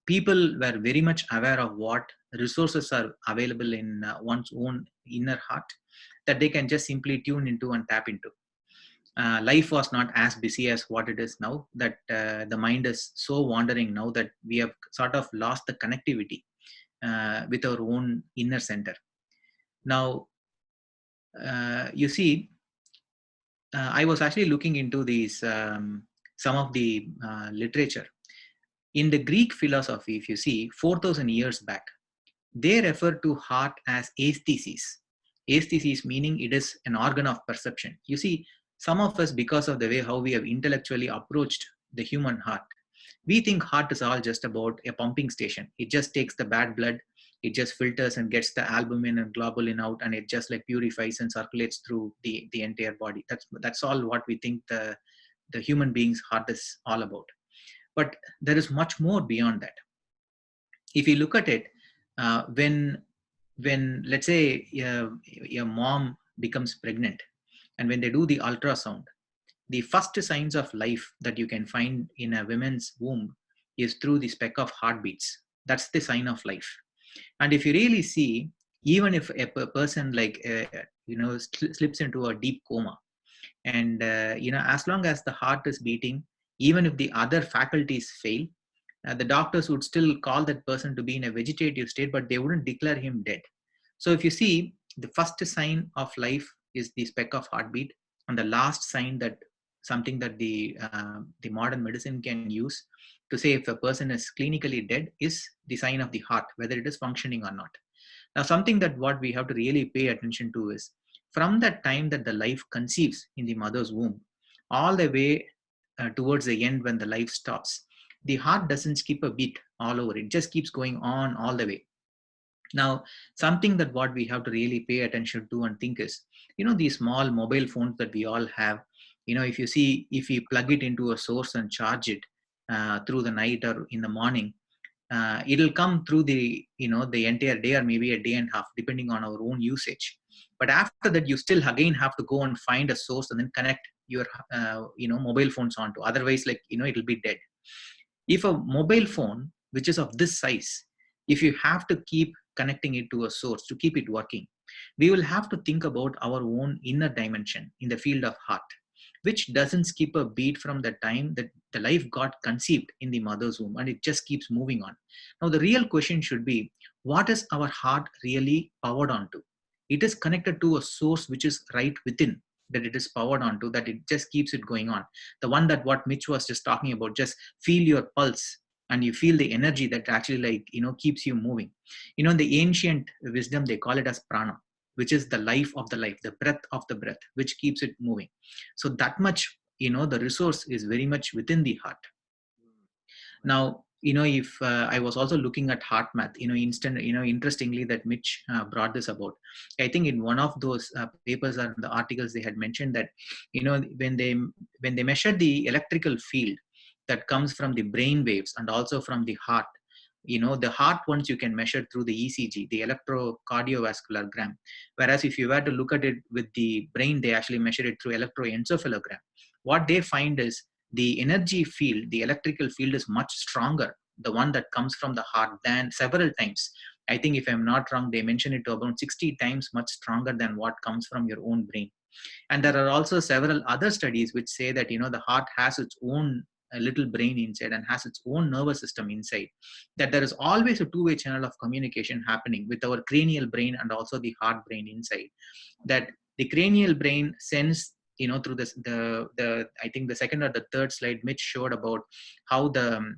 People were very much aware of what resources are available in one's own inner heart, that they can just simply tune into and tap into. Life was not as busy as what it is now, that the mind is so wandering now that we have sort of lost the connectivity with our own inner center. Now, you see, I was actually looking into these, some of the literature. In the Greek philosophy, if you see, 4,000 years back, they refer to heart as aesthesis. Aesthesis meaning it is an organ of perception. You see, some of us, because of the way how we have intellectually approached the human heart, we think heart is all just about a pumping station. It just takes the bad blood, it just filters and gets the albumin and globulin out, and it just purifies and circulates through the entire body. That's all what we think the human being's heart is all about. But there is much more beyond that. If you look at it, when let's say your mom becomes pregnant, and when they do the ultrasound, the first signs of life that you can find in a woman's womb is through the speck of heartbeats. That's the sign of life. And if you really see, even if a person like slips into a deep coma, and as long as the heart is beating, even if the other faculties fail, the doctors would still call that person to be in a vegetative state, but they wouldn't declare him dead. So if you see, the first sign of life is the speck of heartbeat, and the last sign, that something that the modern medicine can use to say if a person is clinically dead, is the sign of the heart, whether it is functioning or not. Now, something that what we have to really pay attention to is, from that time that the life conceives in the mother's womb, all the way towards the end when the life stops, the heart doesn't skip a beat all over. It just keeps going on all the way. Now, something that what we have to really pay attention to and think is, these small mobile phones that we all have, if you see, if we plug it into a source and charge it through the night or in the morning, it'll come through the entire day, or maybe a day and a half, depending on our own usage. But after that, you still again have to go and find a source and then connect your mobile phones onto. Otherwise, it'll be dead. If a mobile phone which is of this size, if you have to keep connecting it to a source to keep it working, we will have to think about our own inner dimension in the field of heart, which doesn't skip a beat from the time that the life got conceived in the mother's womb, and it just keeps moving on. Now, the real question should be, what is our heart really powered onto? It is connected to a source which is right within, that it is powered onto, that it just keeps it going on. The one that what Mitch was just talking about, just feel your pulse and you feel the energy that actually keeps you moving. In the ancient wisdom, they call it as prana, which is the life of the life, the breath of the breath, which keeps it moving. So that much, the resource is very much within the heart. Now, if I was also looking at HeartMath, interestingly that Mitch brought this about. I think in one of those papers or the articles, they had mentioned that, when they measured the electrical field that comes from the brain waves and also from the heart, the heart ones you can measure through the ECG, the electrocardiovasculogram. Whereas if you were to look at it with the brain, they actually measure it through electroencephalogram. What they find is the energy field, the electrical field is much stronger, the one that comes from the heart, than several times. I think if I'm not wrong, they mention it to about 60 times much stronger than what comes from your own brain. And there are also several other studies which say that, the heart has its own a little brain inside and has its own nervous system inside, that there is always a two-way channel of communication happening with our cranial brain and also the heart brain inside, that the cranial brain sends, through this, I think the second or the third slide Mitch showed about how the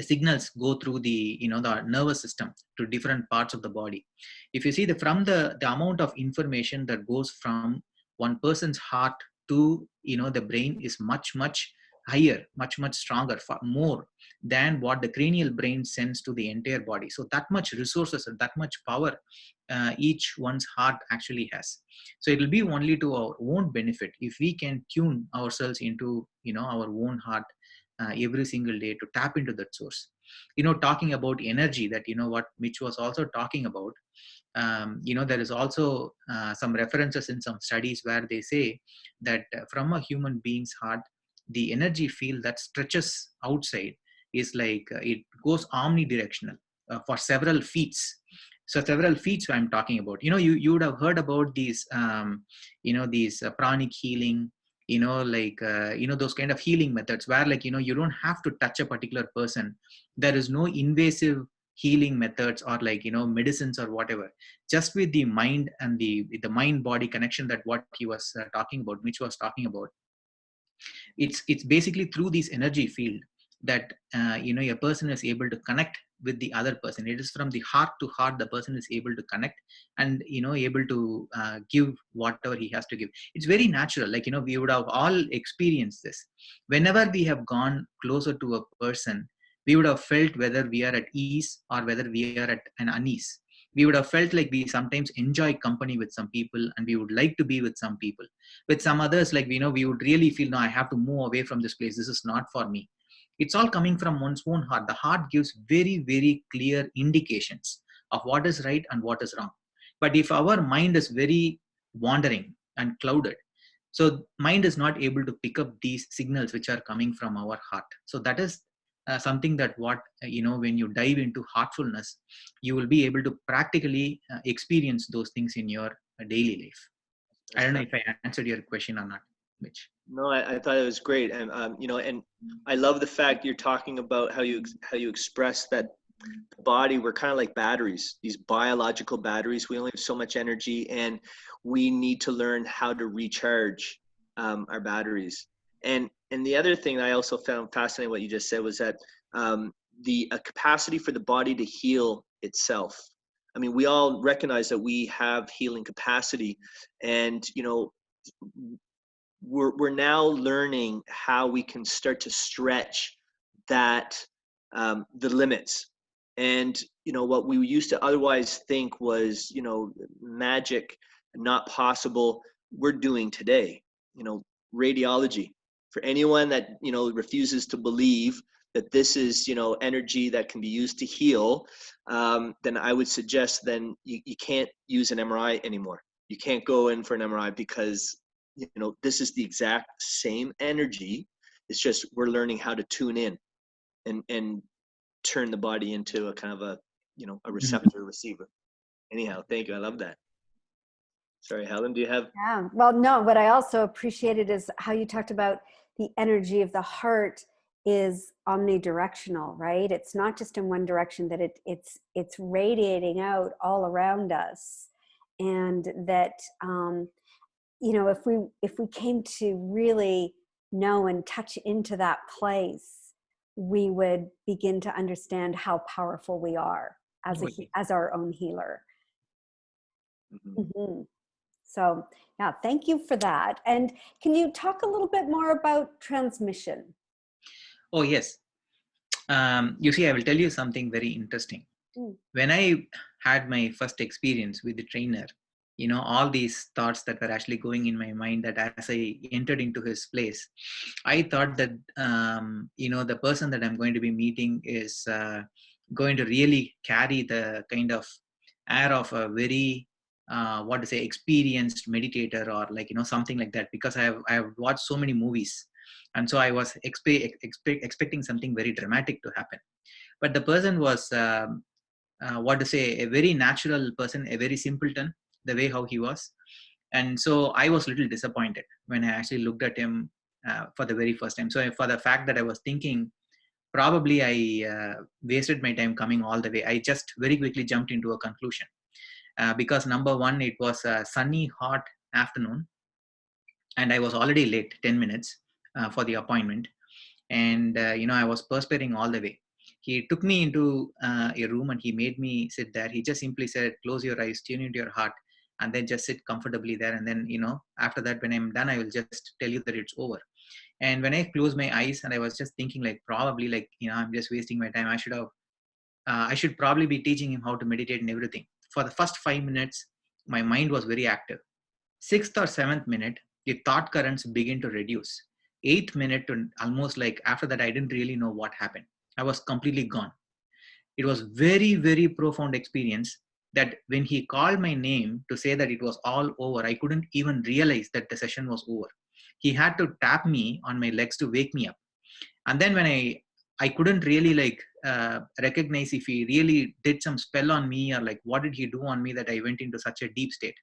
signals go through the the nervous system to different parts of the body. If you see from the amount of information that goes from one person's heart to the brain is much higher, much stronger, far more than what the cranial brain sends to the entire body. So that much resources and that much power each one's heart actually has. So it will be only to our own benefit if we can tune ourselves into our own heart every single day to tap into that source. Talking about energy, that what Mitch was also talking about, there is also some references in some studies where they say that from a human being's heart, the energy field that stretches outside is it goes omnidirectional for several feet. So several feet I'm talking about. You would have heard about these, these pranic healing, those kind of healing methods where you don't have to touch a particular person. There is no invasive healing methods or medicines or whatever. Just with the mind and the mind body connection, that what he was talking about, Mitch was talking about. It's basically through this energy field that a person is able to connect with the other person. It is from the heart to heart the person is able to connect and able to give whatever he has to give. It's very natural. We would have all experienced this. Whenever we have gone closer to a person, we would have felt whether we are at ease or whether we are at an unease. We would have felt like we sometimes enjoy company with some people and we would like to be with some people. With some others, we would really feel, no, I have to move away from this place. This is not for me. It's all coming from one's own heart. The heart gives very, very clear indications of what is right and what is wrong. But if our mind is very wandering and clouded. So mind is not able to pick up these signals which are coming from our heart. So that is something that what when you dive into heartfulness, you will be able to practically experience those things in your daily life. I don't know if I answered your question or not, Mitch. No, I thought it was great, and and I love the fact you're talking about how you express that the body, we're kind of like batteries, these biological batteries. We only have so much energy, and we need to learn how to recharge our batteries. And the other thing I also found fascinating what you just said was that the capacity for the body to heal itself. I mean, we all recognize that we have healing capacity, and we're now learning how we can start to stretch that the limits. And what we used to otherwise think was magic, not possible, we're doing today. Radiology, for anyone that refuses to believe that this is energy that can be used to heal, then I would suggest then you can't use an MRI anymore. You can't go in for an MRI because this is the exact same energy. It's just we're learning how to tune in and turn the body into a kind of a a receptor receiver. Anyhow, thank you. I love that. Sorry, Helen, do you have? Yeah. Well, no, what I also appreciated is how you talked about the energy of the heart is omnidirectional, right? It's not just in one direction, that it's radiating out all around us. And that if we came to really know and touch into that place, we would begin to understand how powerful we are as our own healer. Mm-hmm. Mm-hmm. So yeah, thank you for that. And can you talk a little bit more about transmission? Oh, yes. You see, I will tell you something very interesting. When I had my first experience with the trainer, all these thoughts that were actually going in my mind, that as I entered into his place, I thought that, the person that I'm going to be meeting is going to really carry the kind of air of a very, experienced meditator, or something like that, because I have watched so many movies. And so I was expecting something very dramatic to happen. But the person was, a very natural person, a very simpleton, the way how he was. And so I was a little disappointed when I actually looked at him for the very first time. So for the fact that I was thinking, probably I wasted my time coming all the way, I just very quickly jumped into a conclusion. Because number one, it was a sunny, hot afternoon, and I was already late 10 minutes for the appointment. And I was perspiring all the way. He took me into a room and he made me sit there. He just simply said, close your eyes, tune into your heart, and then just sit comfortably there. And then after that, when I'm done, I will just tell you that it's over. And when I closed my eyes, and I was just thinking, like, probably, like, I'm just wasting my time. I should probably be teaching him how to meditate and everything. For the first 5 minutes, my mind was very active. 6th or 7th minute, the thought currents begin to reduce. 8th minute, to almost like after that, I didn't really know what happened. I was completely gone. It was very, very profound experience, that when he called my name to say that it was all over, I couldn't even realize that the session was over. He had to tap me on my legs to wake me up. And then when I couldn't really recognize if he really did some spell on me, or like what did he do on me that I went into such a deep state.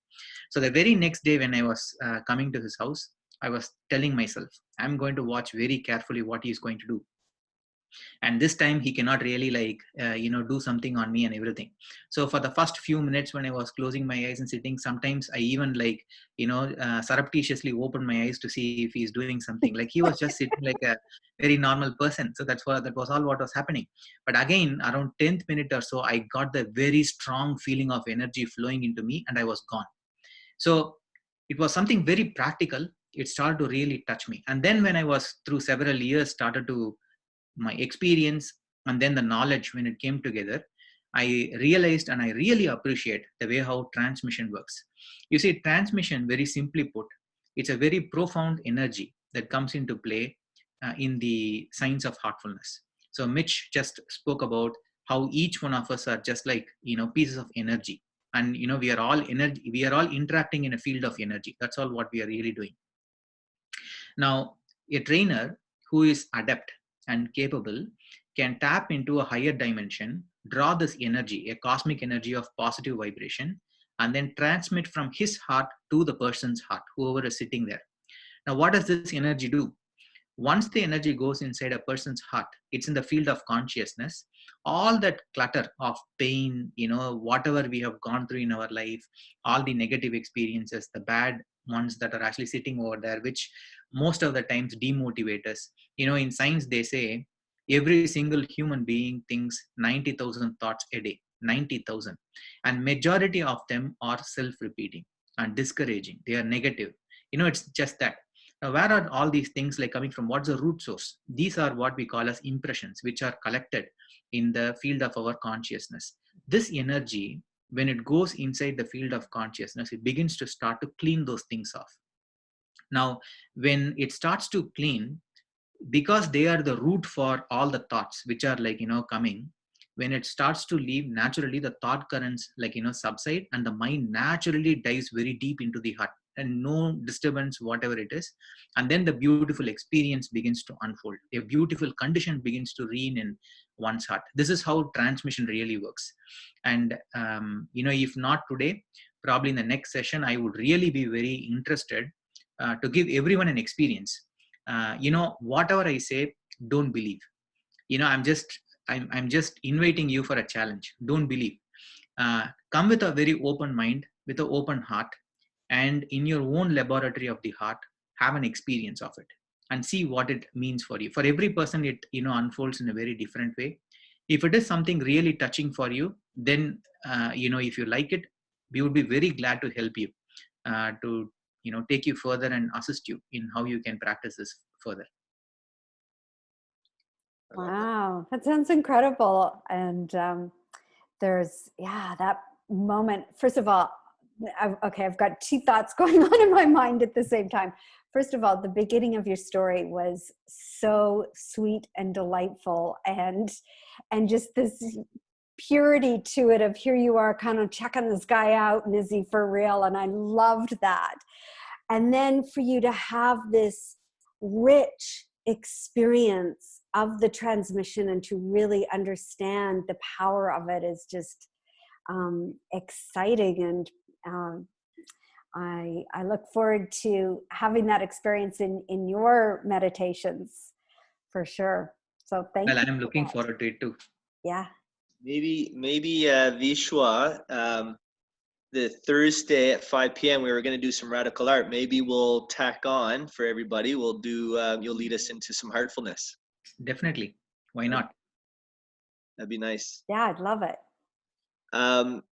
So the very next day when I was coming to his house, I was telling myself, I'm going to watch very carefully what he is going to do. And this time he cannot really do something on me and everything. So for the first few minutes when I was closing my eyes and sitting, sometimes I even surreptitiously opened my eyes to see if he's doing something. Like he was just sitting like a very normal person. So that was all what was happening. But again, around 10th minute or so, I got the very strong feeling of energy flowing into me, and I was gone. So it was something very practical. It started to really touch me. And then when I was through several years, started to my experience and then the knowledge, when it came together, I realized and I really appreciate the way how transmission works. You see, transmission, very simply put, it's a very profound energy that comes into play in the science of heartfulness. So Mitch just spoke about how each one of us are just like pieces of energy. And we are all energy, we are all interacting in a field of energy. That's all what we are really doing. Now, a trainer who is adept and capable can tap into a higher dimension, draw this energy, a cosmic energy of positive vibration, and then transmit from his heart to the person's heart, whoever is sitting there. Now, what does this energy do? Once the energy goes inside a person's heart, it's in the field of consciousness. All that clutter of pain, whatever we have gone through in our life, all the negative experiences, the bad ones that are actually sitting over there, which most of the times demotivate us. In science, they say every single human being thinks 90,000 thoughts a day, 90,000. And majority of them are self-repeating and discouraging. They are negative. It's just that. Now, where are all these things like coming from? What's the root source? These are what we call as impressions, which are collected in the field of our consciousness. This energy, when it goes inside the field of consciousness, it begins to start to clean those things off. Now, when it starts to clean, because they are the root for all the thoughts which are coming, when it starts to leave, naturally the thought currents subside, and the mind naturally dives very deep into the heart, and no disturbance whatever it is. And then the beautiful experience begins to unfold. A beautiful condition begins to reign in one's heart. This is how transmission really works. And if not today, probably in the next session, I would really be very interested to give everyone an experience. Whatever I say, don't believe. I'm just inviting you for a challenge. Don't believe. Come with a very open mind, with an open heart, and in your own laboratory of the heart, have an experience of it and see what it means for you. For every person, it unfolds in a very different way. If it is something really touching for you, then if you like it, we would be very glad to help you to take you further and assist you in how you can practice this further. Wow, that sounds incredible. And there's, that moment. First of all, I've got two thoughts going on in my mind at the same time. First of all, the beginning of your story was so sweet and delightful, and just this purity to it of, here you are kind of checking this guy out, and is he for real? And I loved that. And then for you to have this rich experience of the transmission and to really understand the power of it is just exciting. And I look forward to having that experience in your meditations for sure. So thank you. Well, I'm looking forward to it too. Yeah. Maybe Vishwa, the Thursday at 5 p.m. we were going to do some radical art. Maybe we'll tack on for everybody. We'll do. You'll lead us into some heartfulness. Definitely. Why not? That'd be nice. Yeah, I'd love it. And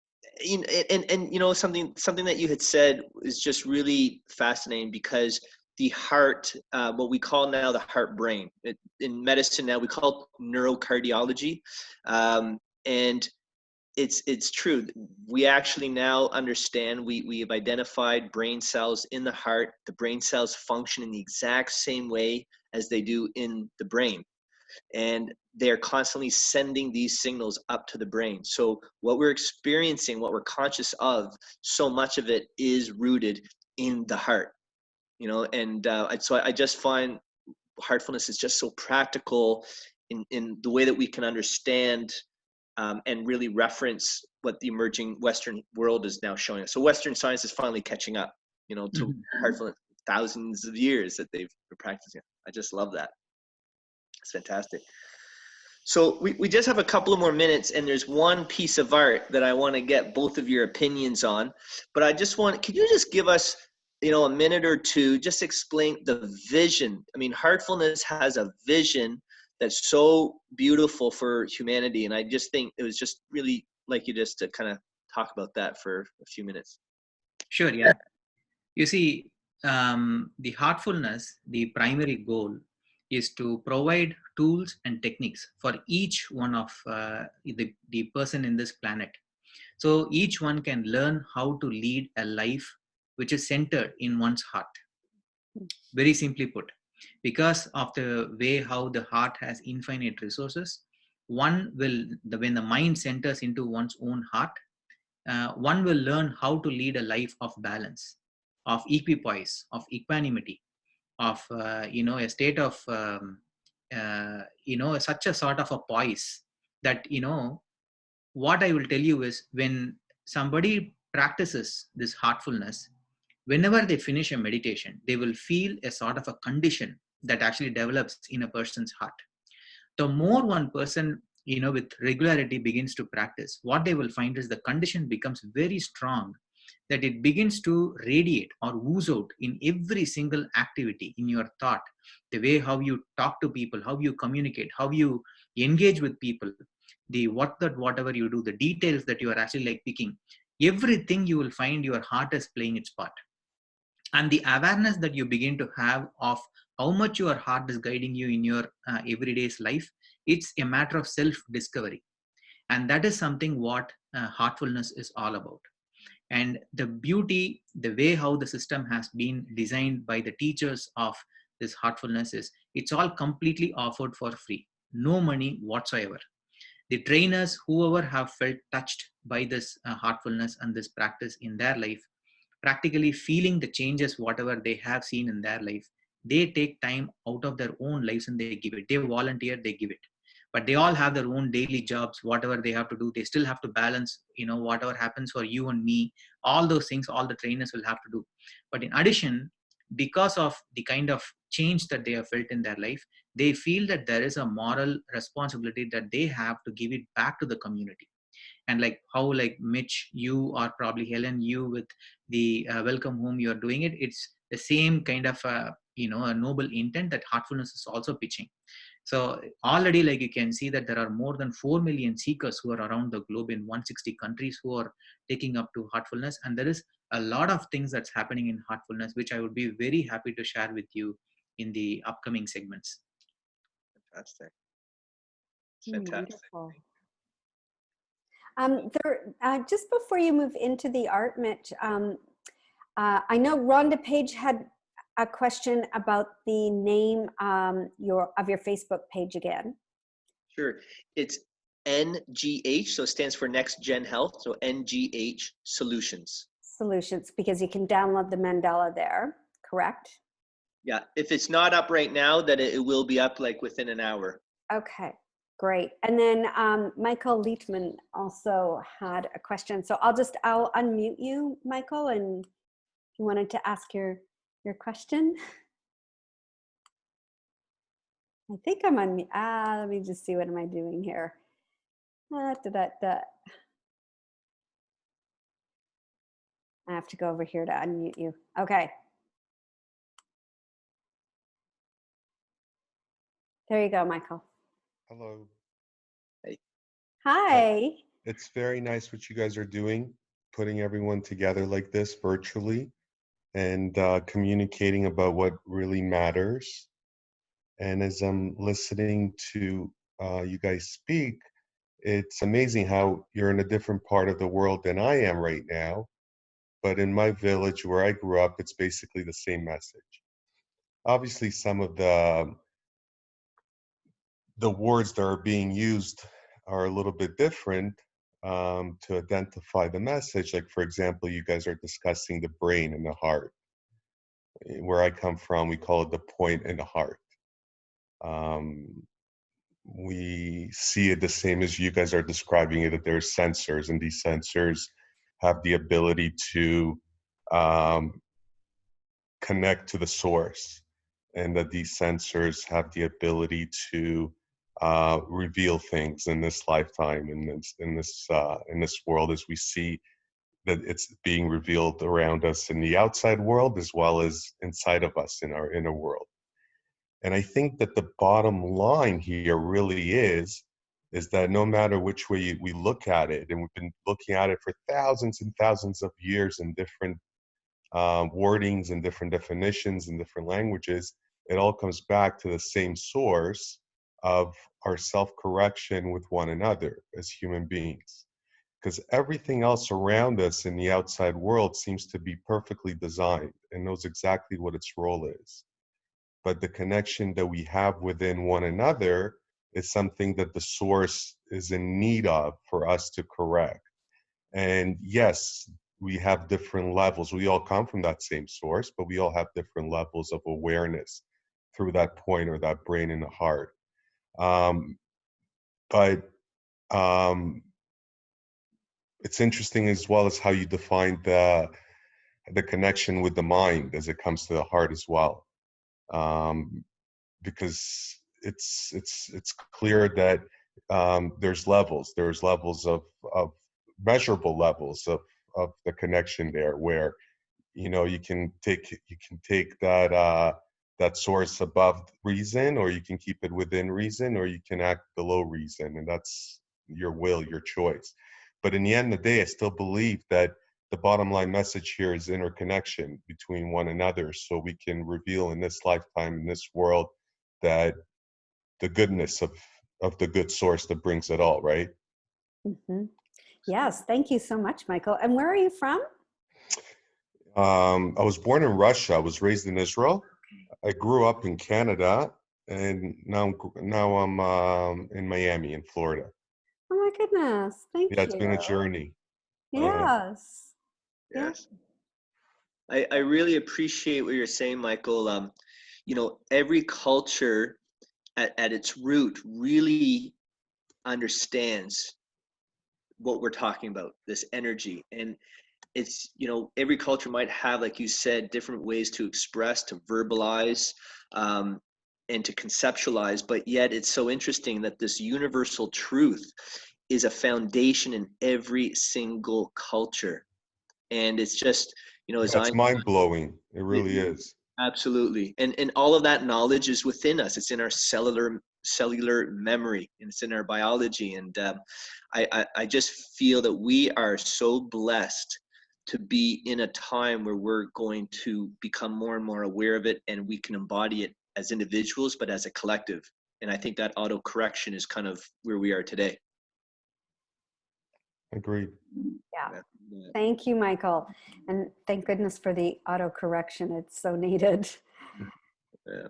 something that you had said is just really fascinating, because the heart, what we call now the heart brain, in medicine now we call it neurocardiology, and it's true. We actually now understand, we have identified brain cells in the heart. The brain cells function in the exact same way as they do in the brain. And they're constantly sending these signals up to the brain. So what we're experiencing, what we're conscious of, so much of it is rooted in the heart, and so I just find heartfulness is just so practical in the way that we can understand and really reference what the emerging Western world is now showing us. So Western science is finally catching up, to heartfulness, thousands of years that they've been practicing. I just love that. It's fantastic. So we just have a couple of more minutes, and there's one piece of art that I want to get both of your opinions on. But I just could you just give us, a minute or two, just explain the vision? I mean, heartfulness has a vision that's so beautiful for humanity. And I just think it was just really like you just to kind of talk about that for a few minutes. Sure, yeah. You see, the heartfulness, the primary goal is to provide tools and techniques for each one of the person in this planet. So each one can learn how to lead a life which is centered in one's heart. Very simply put, because of the way how the heart has infinite resources, when the mind centers into one's own heart, one will learn how to lead a life of balance, of equipoise, of equanimity, of a state of such a sort of a poise that what I will tell you is, when somebody practices this heartfulness, whenever they finish a meditation, they will feel a sort of a condition that actually develops in a person's heart. The more one person with regularity begins to practice, what they will find is the condition becomes very strong, that it begins to radiate or ooze out in every single activity, in your thought, the way how you talk to people, how you communicate, how you engage with people, whatever you do, the details that you are actually like picking, everything you will find your heart is playing its part. And the awareness that you begin to have of how much your heart is guiding you in your everyday's life, it's a matter of self discovery. And that is something what heartfulness is all about. And the beauty, the way how the system has been designed by the teachers of this heartfulness is, it's all completely offered for free, no money whatsoever. The trainers, whoever have felt touched by this heartfulness and this practice in their life, practically feeling the changes whatever they have seen in their life, they take time out of their own lives and they give it. They volunteer, they give it. But they all have their own daily jobs, whatever they have to do. They still have to balance, whatever happens for you and me, all those things all the trainers will have to do. But in addition, because of the kind of change that they have felt in their life, they feel that there is a moral responsibility that they have to give it back to the community. And like how, like Mitch, you, or probably Helen, you with the welcome home you're doing it, it's the same kind of a noble intent that heartfulness is also pitching. So already, like, you can see that there are more than 4 million seekers who are around the globe in 160 countries who are taking up to heartfulness. And there is a lot of things that's happening in heartfulness, which I would be very happy to share with you in the upcoming segments. Fantastic. Fantastic. Wonderful. Just before you move into the art, Mitch, I know Rhonda Page had a question about the name of your Facebook page again. Sure. It's NGH, so it stands for Next Gen Health, so NGH Solutions. Solutions, because you can download the mandala there, correct? Yeah, if it's not up right now, then it will be up like within an hour. Okay, great. And then Michael Leitman also had a question. So I'll unmute you, Michael, and you wanted to ask your question. I think I'm on, let me just see, what am I doing here? I have to go over here to unmute you. Okay. There you go, Michael. Hello. Hey. Hi. It's very nice what you guys are doing, putting everyone together like this virtually and communicating about what really matters. And as I'm listening to you guys speak, it's amazing how you're in a different part of the world than I am right now. But in my village where I grew up, it's basically the same message. Obviously, some of the words that are being used are a little bit different to identify the message. Like, for example, you guys are discussing the brain and the heart. Where I come from, we call it the point in the heart. We see it the same as you guys are describing it, that there's sensors, and these sensors have the ability to connect to the source, and that these sensors have the ability to reveal things in this lifetime, in this world, as we see that it's being revealed around us in the outside world as well as inside of us in our inner world. And I think that the bottom line here really is that no matter which way we look at it, and we've been looking at it for thousands and thousands of years in different wordings and different definitions and different languages, it all comes back to the same source of our self-correction with one another as human beings. Because everything else around us in the outside world seems to be perfectly designed and knows exactly what its role is. But the connection that we have within one another is something that the source is in need of for us to correct. And yes, we have different levels. We all come from that same source, but we all have different levels of awareness through that point or that brain in the heart. But it's interesting as well as how you define the connection with the mind as it comes to the heart as well, because it's clear that there's levels of measurable levels of the connection there, where you can take that source above reason, or you can keep it within reason, or you can act below reason, and that's your will, your choice. But in the end of the day, I still believe that the bottom line message here is interconnection between one another, so we can reveal in this lifetime, in this world, that the goodness of the good source that brings it all, right? Mm-hmm. Yes, thank you so much, Michael. And where are you from? I was born in Russia. I was raised in Israel. I grew up in Canada, and now I'm in Miami, in Florida. Oh my goodness, thank Yeah, it's you. been a journey. Yes. Yes. I really appreciate what you're saying, Michael. Every culture at its root really understands what we're talking about, this energy. And it's, every culture might have, like you said, different ways to express, to verbalize, and to conceptualize. But yet it's so interesting that this universal truth is a foundation in every single culture. And it's just, as That's mind-blowing. It really is. Absolutely. And all of that knowledge is within us. It's in our cellular memory, and it's in our biology. And I just feel that we are so blessed to be in a time where we're going to become more and more aware of it, and we can embody it as individuals, but as a collective. And I think that auto-correction is kind of where we are today. Agreed. Yeah. Thank you, Michael. And thank goodness for the auto-correction. It's so needed. Yeah.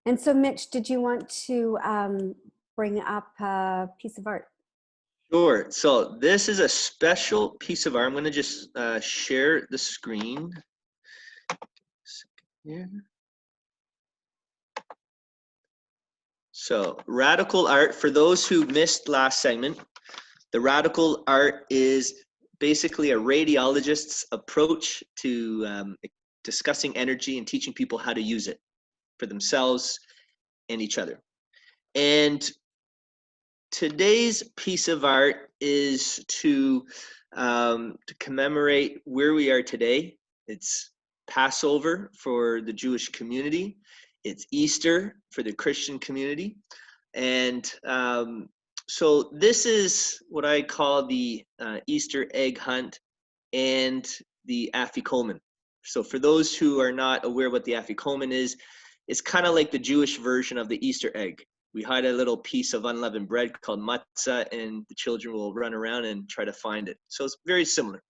And so, Mitch, did you want to bring up a piece of art? Sure. So this is a special piece of art. I'm going to just share the screen. Yeah. So radical art, for those who missed last segment, the radical art is basically a radiologist's approach to discussing energy and teaching people how to use it for themselves and each other. And today's piece of art is to commemorate where we are today. It's Passover for the Jewish community. It's Easter for the Christian community. And so this is what I call the Easter egg hunt and the afikomen. So for those who are not aware what the afikomen is, it's kind of like the Jewish version of the Easter egg. We hide a little piece of unleavened bread called matzah, and the children will run around and try to find it. So it's very similar.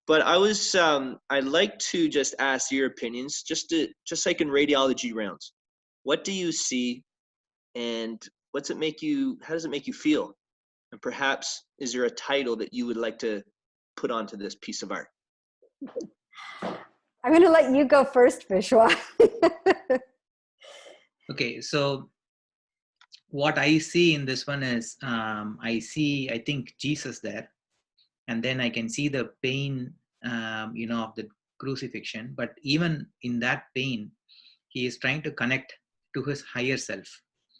But I'd like to just ask your opinions, just like in radiology rounds. What do you see, and how does it make you feel? And perhaps, is there a title that you would like to put onto this piece of art? I'm going to let you go first, Vishwa. Okay, so what I see in this one is I think Jesus there, and then I can see the pain, of the crucifixion. But even in that pain, he is trying to connect to his higher self.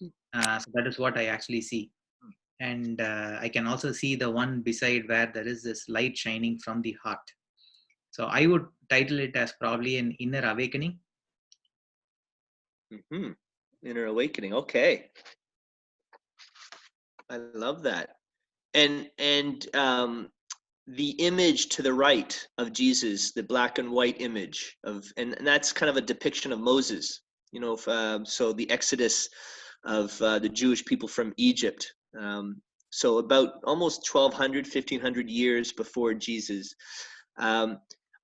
So that is what I actually see. And I can also see the one beside where there is this light shining from the heart. So I would title it as probably an inner awakening. Mm-hmm. Inner awakening. Okay. I love that. And the image to the right of Jesus, the black and white image and that's kind of a depiction of Moses, so the Exodus of the Jewish people from Egypt. So about almost 1,200, 1,500 years before Jesus.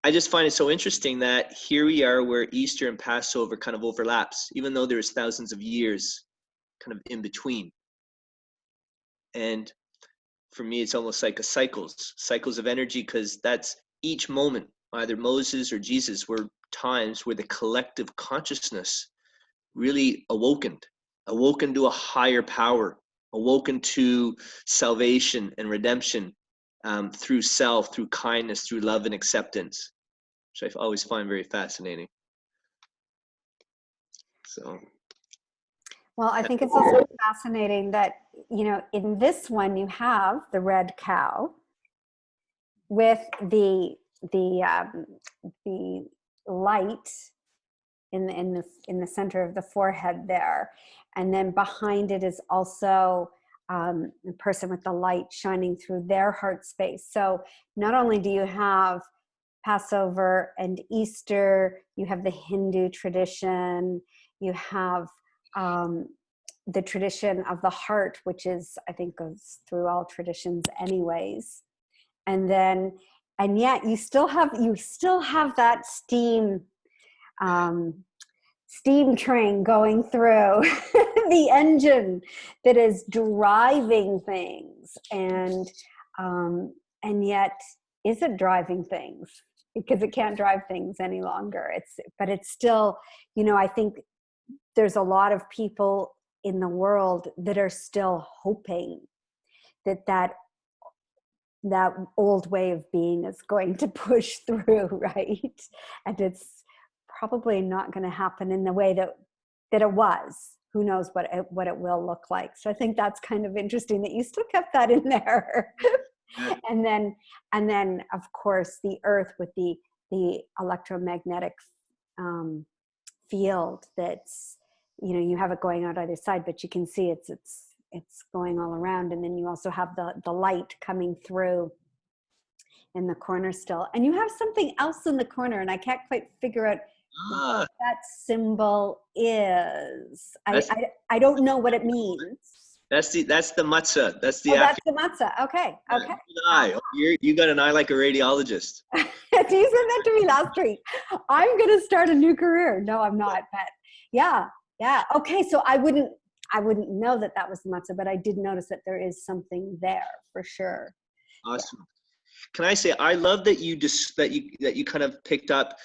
I just find it so interesting that here we are where Easter and Passover kind of overlaps, even though there's thousands of years kind of in between. And for me, it's almost like a cycles of energy, because that's each moment, either Moses or Jesus, were times where the collective consciousness really awoken to a higher power, awoken to salvation and redemption, through self, through kindness, through love and acceptance, which I always find very fascinating. So. Well, I think it's also fascinating that, you know, in this one you have the red cow with the light in the center of the forehead there, and then behind it is also the person with the light shining through their heart space. So not only do you have Passover and Easter, you have the Hindu tradition, you have the tradition of the heart, which is, I think, goes through all traditions anyways. And yet you still have that steam train going through the engine that is driving things, and yet is it driving things? Because it can't drive things any longer. But it's still, you know, I think there's a lot of people in the world that are still hoping that old way of being is going to push through, right? And it's probably not going to happen in the way that it was. Who knows what it will look like. So I think that's kind of interesting that you still kept that in there. And then of course the earth with the electromagnetic field that's, you know, you have it going out either side, but you can see it's going all around. And then you also have the light coming through in the corner still. And you have something else in the corner, and I can't quite figure out what that symbol is. I don't know what it means. That's the matzah. That's the that's the matzah. Okay. You got an eye like a radiologist. You said that to me last week. I'm going to start a new career. No, I'm not. But yeah. Okay, so I wouldn't know that was the matzah, but I did notice that there is something there for sure. Awesome. Yeah. Can I say, I love that you kind of picked up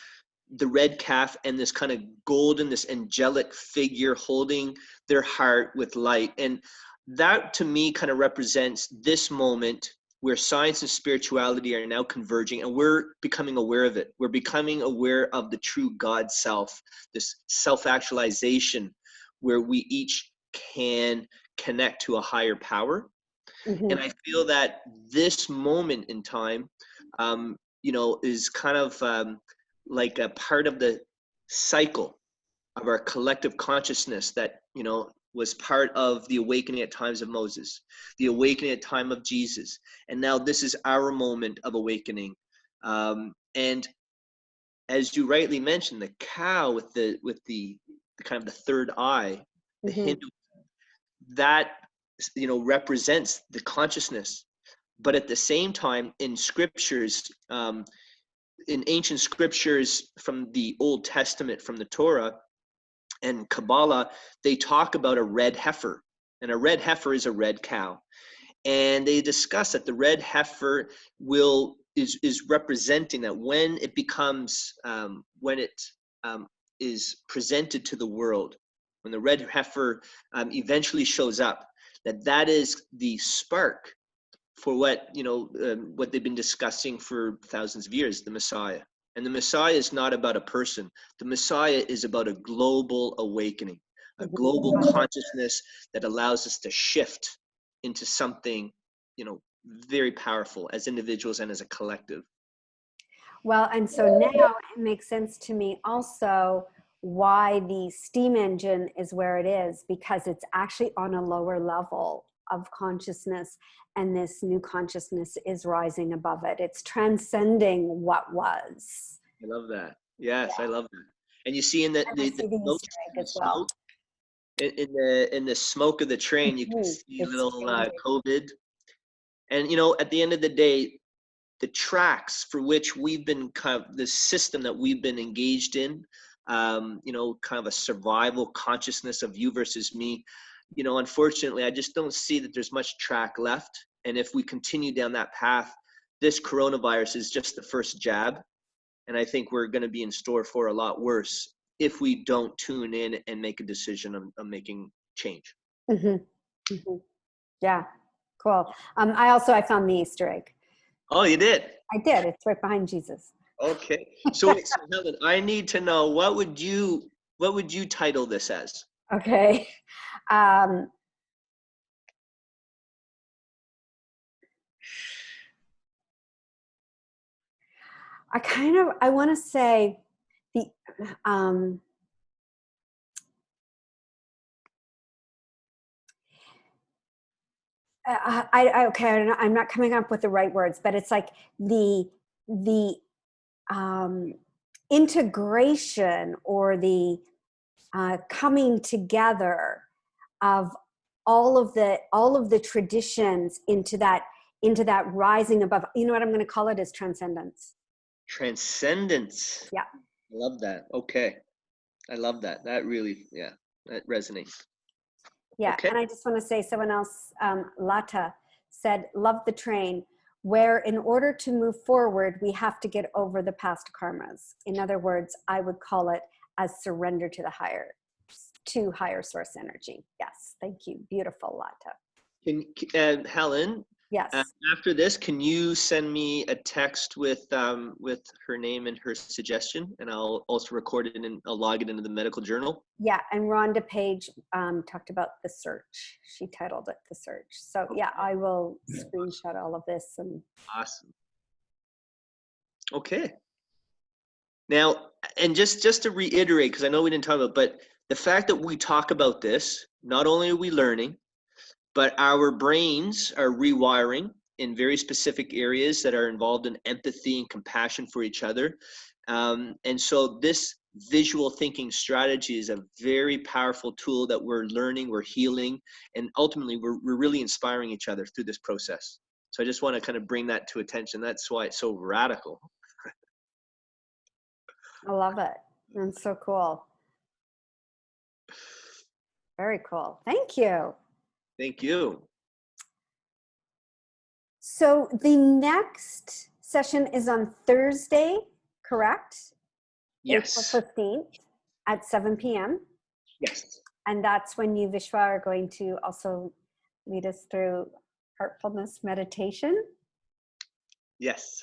the red calf and this kind of golden, this angelic figure holding their heart with light. And that to me kind of represents this moment where science and spirituality are now converging, and we're becoming aware of it. We're becoming aware of the true God self, this self-actualization where we each can connect to a higher power. Mm-hmm. And I feel that this moment in time, you know, is kind of like a part of the cycle of our collective consciousness that, you know, was part of the awakening at times of Moses, the awakening at time of Jesus. And now this is our moment of awakening. And as you rightly mentioned, the cow with the kind of the third eye, the mm-hmm. Hindu, that, you know, represents the consciousness. But at the same time, in scriptures, in ancient scriptures from the Old Testament, from the Torah and Kabbalah, they talk about a red heifer, and a red heifer is a red cow. And they discuss that the red heifer is representing that when it becomes, when it is presented to the world, when the red heifer eventually shows up, that is the spark for what, you know, what they've been discussing for thousands of years, the Messiah. And the Messiah is not about a person. The Messiah is about a global awakening, a global consciousness that allows us to shift into something, you know, very powerful as individuals and as a collective. Well, and so now it makes sense to me also why the steam engine is where it is, because it's actually on a lower level of consciousness, and this new consciousness is rising above it. It's transcending what was. I love that. Yes, yeah. I love that. And you see in the smoke, in the smoke of the train, you can see a little COVID. And, you know, at the end of the day, the tracks for which we've been kind of the system that we've been engaged in, you know, kind of a survival consciousness of you versus me. You know, unfortunately, I just don't see that there's much track left. And if we continue down that path, this coronavirus is just the first jab. And I think we're going to be in store for a lot worse if we don't tune in and make a decision on making change. Mm-hmm. Mm-hmm. Yeah, cool. I found the Easter egg. Oh, you did? I did. It's right behind Jesus. Okay. So Helen, I need to know, what would you title this as? Okay. I want to say the, okay, I'm not coming up with the right words, but it's like the integration or the coming together of all of the traditions into that rising above. You know what I'm going to call it is transcendence. Transcendence. Yeah. I love that. Okay. I love that. That really, yeah, that resonates. Yeah. Okay. And I just want to say, someone else, Lata said, love the train, where in order to move forward, we have to get over the past karmas. In other words, I would call it as surrender to higher source energy. Yes. Thank you. Beautiful, Lata. Helen, Yes. After this, can you send me a text with her name and her suggestion, and I'll also record it and I'll log it into the medical journal. Yeah, and Rhonda Page talked about the search. She titled it the search. So yeah, I will screenshot all of this and. Awesome. Okay. Now, and just to reiterate, because I know we didn't talk about, but the fact that we talk about this, not only are we learning, but our brains are rewiring in very specific areas that are involved in empathy and compassion for each other. And so this visual thinking strategy is a very powerful tool that we're learning, we're healing, and ultimately we're really inspiring each other through this process. So I just want to kind of bring that to attention. That's why it's so radical. I love it. That's so cool. Very cool. Thank you. Thank you. So the next session is on Thursday, correct? Yes. April 15th at 7 p.m. Yes. And that's when you, Vishwa, are going to also lead us through heartfulness meditation. Yes.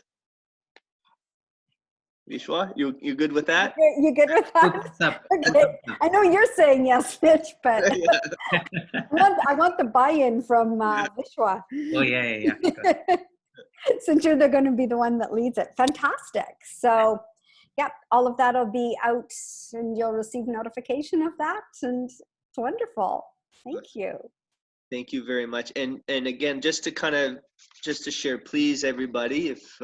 Vishwa, you good with that? You good with that? Okay. I know you're saying yes, Mitch, but I want the buy-in from Vishwa. Oh, yeah. Since you're going to be the one that leads it. Fantastic. So, yep, all of that will be out and you'll receive notification of that. And it's wonderful. Thank you. Thank you very much. And again, just to share, please, everybody, if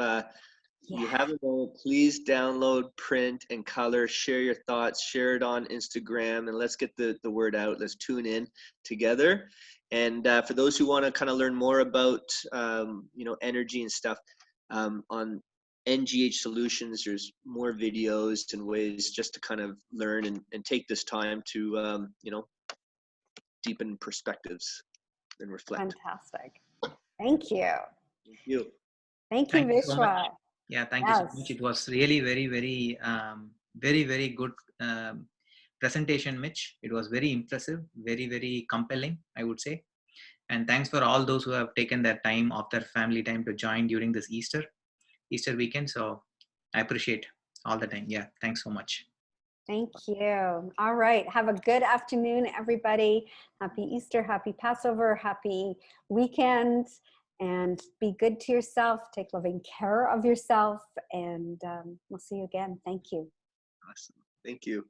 you haven't known, please download, print, and color, share your thoughts, share it on Instagram, and let's get the word out. Let's tune in together. And for those who want to kind of learn more about, energy and stuff, on NGH Solutions, there's more videos and ways just to kind of learn and take this time to, deepen perspectives and reflect. Fantastic. Thank you. Thank you. Thank you, Vishwa. So much. Yeah, thank you so much. It was really very, very, very good presentation, Mitch. It was very impressive, very, very compelling, I would say. And thanks for all those who have taken their time off their family time to join during this Easter weekend. So I appreciate all the time. Yeah, thanks so much. Thank you. All right. Have a good afternoon, everybody. Happy Easter, happy Passover, happy weekend, and be good to yourself. Take loving care of yourself, and we'll see you again. Thank you. Awesome. Thank you.